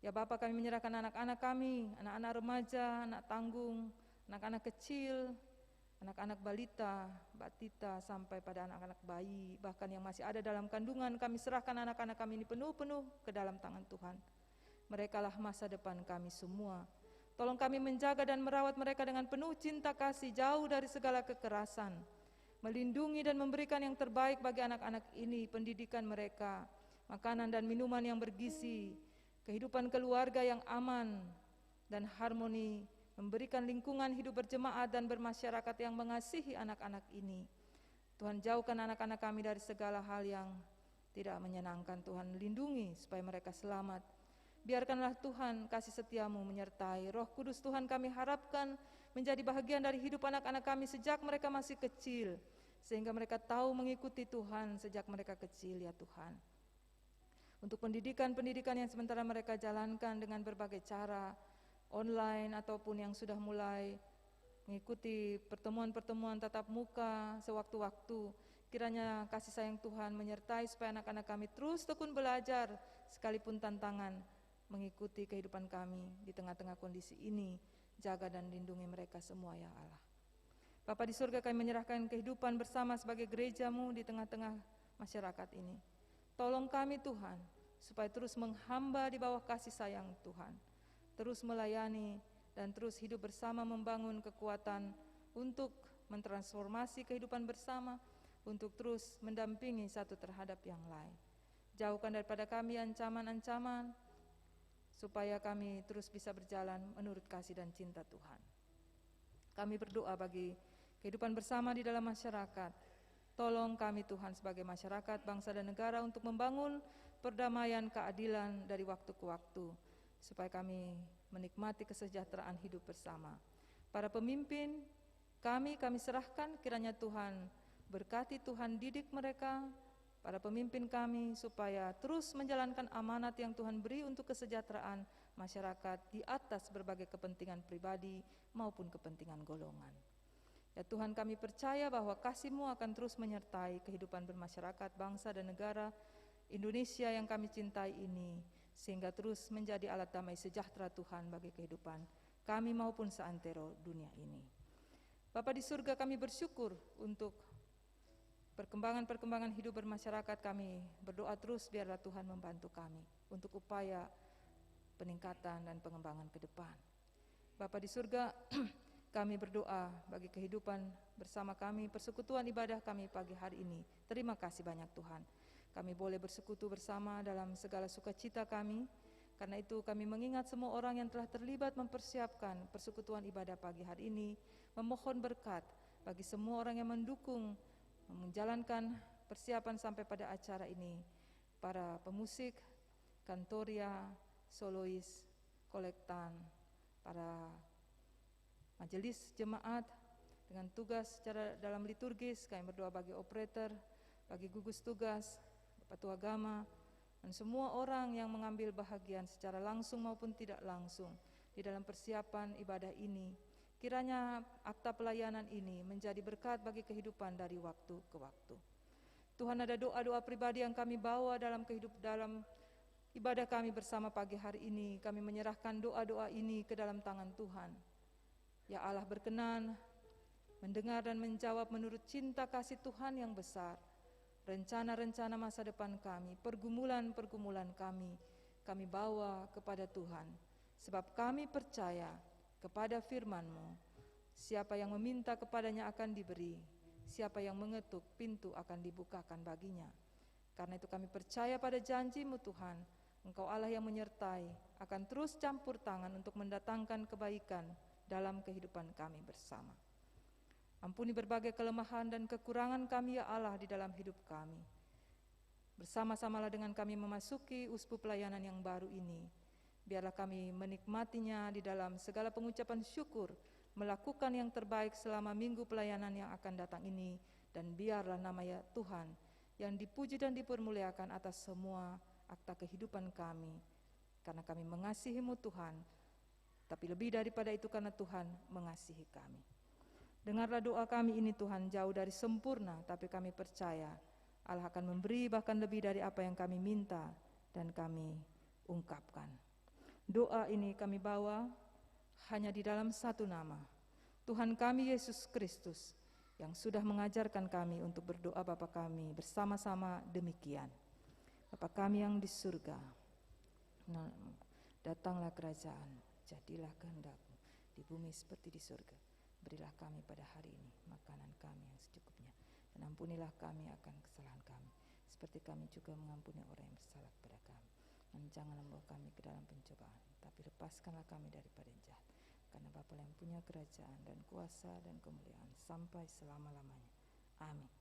Ya Bapa, kami menyerahkan anak-anak kami, anak-anak remaja, anak tanggung, anak-anak kecil, anak-anak balita, batita, sampai pada anak-anak bayi, bahkan yang masih ada dalam kandungan, kami serahkan anak-anak kami ini penuh-penuh ke dalam tangan Tuhan. Merekalah masa depan kami semua. Tolong kami menjaga dan merawat mereka dengan penuh cinta kasih, jauh dari segala kekerasan, melindungi dan memberikan yang terbaik bagi anak-anak ini, pendidikan mereka, makanan dan minuman yang bergizi, kehidupan keluarga yang aman dan harmoni, memberikan lingkungan hidup berjemaat dan bermasyarakat yang mengasihi anak-anak ini. Tuhan, jauhkan anak-anak kami dari segala hal yang tidak menyenangkan. Tuhan, lindungi supaya mereka selamat. Biarkanlah Tuhan kasih setia-Mu menyertai. Roh Kudus Tuhan kami harapkan menjadi bahagian dari hidup anak-anak kami sejak mereka masih kecil, sehingga mereka tahu mengikuti Tuhan sejak mereka kecil ya Tuhan. Untuk pendidikan-pendidikan yang sementara mereka jalankan dengan berbagai cara, online ataupun yang sudah mulai mengikuti pertemuan-pertemuan tatap muka sewaktu-waktu, kiranya kasih sayang Tuhan menyertai supaya anak-anak kami terus tekun belajar sekalipun tantangan mengikuti kehidupan kami di tengah-tengah kondisi ini. Jaga dan lindungi mereka semua ya Allah. Bapa di surga, kami menyerahkan kehidupan bersama sebagai gereja-Mu di tengah-tengah masyarakat ini. Tolong kami Tuhan, supaya terus menghamba di bawah kasih sayang Tuhan, terus melayani dan terus hidup bersama membangun kekuatan untuk mentransformasi kehidupan bersama, untuk terus mendampingi satu terhadap yang lain. Jauhkan daripada kami ancaman-ancaman, supaya kami terus bisa berjalan menurut kasih dan cinta Tuhan. Kami berdoa bagi kehidupan bersama di dalam masyarakat. Tolong kami Tuhan sebagai masyarakat, bangsa dan negara untuk membangun perdamaian, keadilan dari waktu ke waktu, supaya kami menikmati kesejahteraan hidup bersama. Para pemimpin kami serahkan, kiranya Tuhan berkati, Tuhan didik mereka, para pemimpin kami supaya terus menjalankan amanat yang Tuhan beri untuk kesejahteraan masyarakat di atas berbagai kepentingan pribadi maupun kepentingan golongan. Ya Tuhan, kami percaya bahwa kasih-Mu akan terus menyertai kehidupan bermasyarakat, bangsa dan negara Indonesia yang kami cintai ini, sehingga terus menjadi alat damai sejahtera Tuhan bagi kehidupan kami maupun seantero dunia ini. Bapa di surga, kami bersyukur untuk perkembangan hidup bermasyarakat kami. Berdoa terus biarlah Tuhan membantu kami untuk upaya peningkatan dan pengembangan ke depan. Bapa di surga, kami berdoa bagi kehidupan bersama kami, persekutuan ibadah kami pagi hari ini. Terima kasih banyak Tuhan. Kami boleh bersekutu bersama dalam segala sukacita kami. Karena itu kami mengingat semua orang yang telah terlibat mempersiapkan persekutuan ibadah pagi hari ini. Memohon berkat bagi semua orang yang mendukung menjalankan persiapan sampai pada acara ini. Para pemusik, kantoria, solois, kolektan, para majelis jemaat dengan tugas secara dalam liturgis. Kami berdoa bagi operator, bagi gugus tugas, Bapak Agama, dan semua orang yang mengambil bahagian secara langsung maupun tidak langsung di dalam persiapan ibadah ini. Kiranya akta pelayanan ini menjadi berkat bagi kehidupan dari waktu ke waktu. Tuhan, ada doa-doa pribadi yang kami bawa dalam ibadah kami bersama pagi hari ini. Kami menyerahkan doa-doa ini ke dalam tangan Tuhan. Ya Allah, berkenan mendengar dan menjawab menurut cinta kasih Tuhan yang besar. Rencana-rencana masa depan kami, pergumulan-pergumulan kami bawa kepada Tuhan. Sebab kami percaya kepada firman-Mu, siapa yang meminta kepadanya akan diberi, siapa yang mengetuk pintu akan dibukakan baginya. Karena itu kami percaya pada janji-Mu Tuhan, Engkau Allah yang menyertai, akan terus campur tangan untuk mendatangkan kebaikan dalam kehidupan kami bersama. Ampuni berbagai kelemahan dan kekurangan kami ya Allah di dalam hidup kami. Bersama-samalah dengan kami memasuki usbu pelayanan yang baru ini. Biarlah kami menikmatinya di dalam segala pengucapan syukur, melakukan yang terbaik selama minggu pelayanan yang akan datang ini, dan biarlah nama ya Tuhan yang dipuji dan dipermuliakan atas semua akta kehidupan kami, karena kami mengasihi-Mu Tuhan, tapi lebih daripada itu karena Tuhan mengasihi kami. Dengarlah doa kami ini Tuhan, jauh dari sempurna, tapi kami percaya Allah akan memberi bahkan lebih dari apa yang kami minta dan kami ungkapkan. Doa ini kami bawa hanya di dalam satu nama, Tuhan kami Yesus Kristus, yang sudah mengajarkan kami untuk berdoa Bapa kami bersama-sama demikian. Bapa kami yang di surga, datanglah kerajaan, jadilah kehendak-Mu di bumi seperti di surga. Berilah kami pada hari ini makanan kami yang secukupnya, dan ampunilah kami akan kesalahan kami, seperti kami juga mengampuni orang yang bersalah kepada kami. Dan janganlah membawa kami ke dalam pencobaan, tapi lepaskanlah kami daripada yang jahat. Karena Bapa yang punya kerajaan dan kuasa dan kemuliaan sampai selama-lamanya. Amin.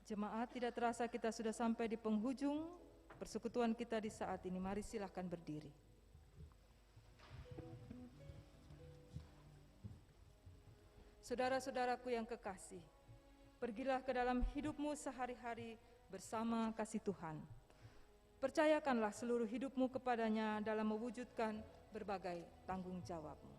Jemaat, tidak terasa kita sudah sampai di penghujung persekutuan kita di saat ini. Mari silahkan berdiri. Saudara-saudaraku yang kekasih, pergilah ke dalam hidupmu sehari-hari bersama kasih Tuhan. Percayakanlah seluruh hidupmu kepadanya dalam mewujudkan berbagai tanggung jawabmu.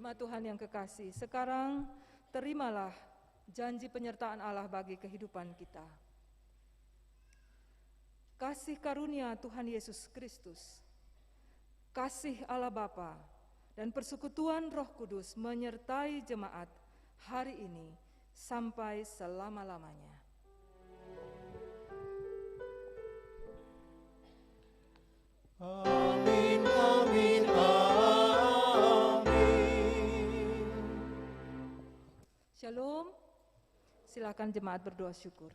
Jemaat Tuhan yang kekasih, sekarang terimalah janji penyertaan Allah bagi kehidupan kita. Kasih karunia Tuhan Yesus Kristus, kasih Allah Bapa, dan persekutuan Roh Kudus menyertai jemaat hari ini sampai selama-lamanya. Amin, amin, amin. Shalom, silakan jemaat berdoa syukur.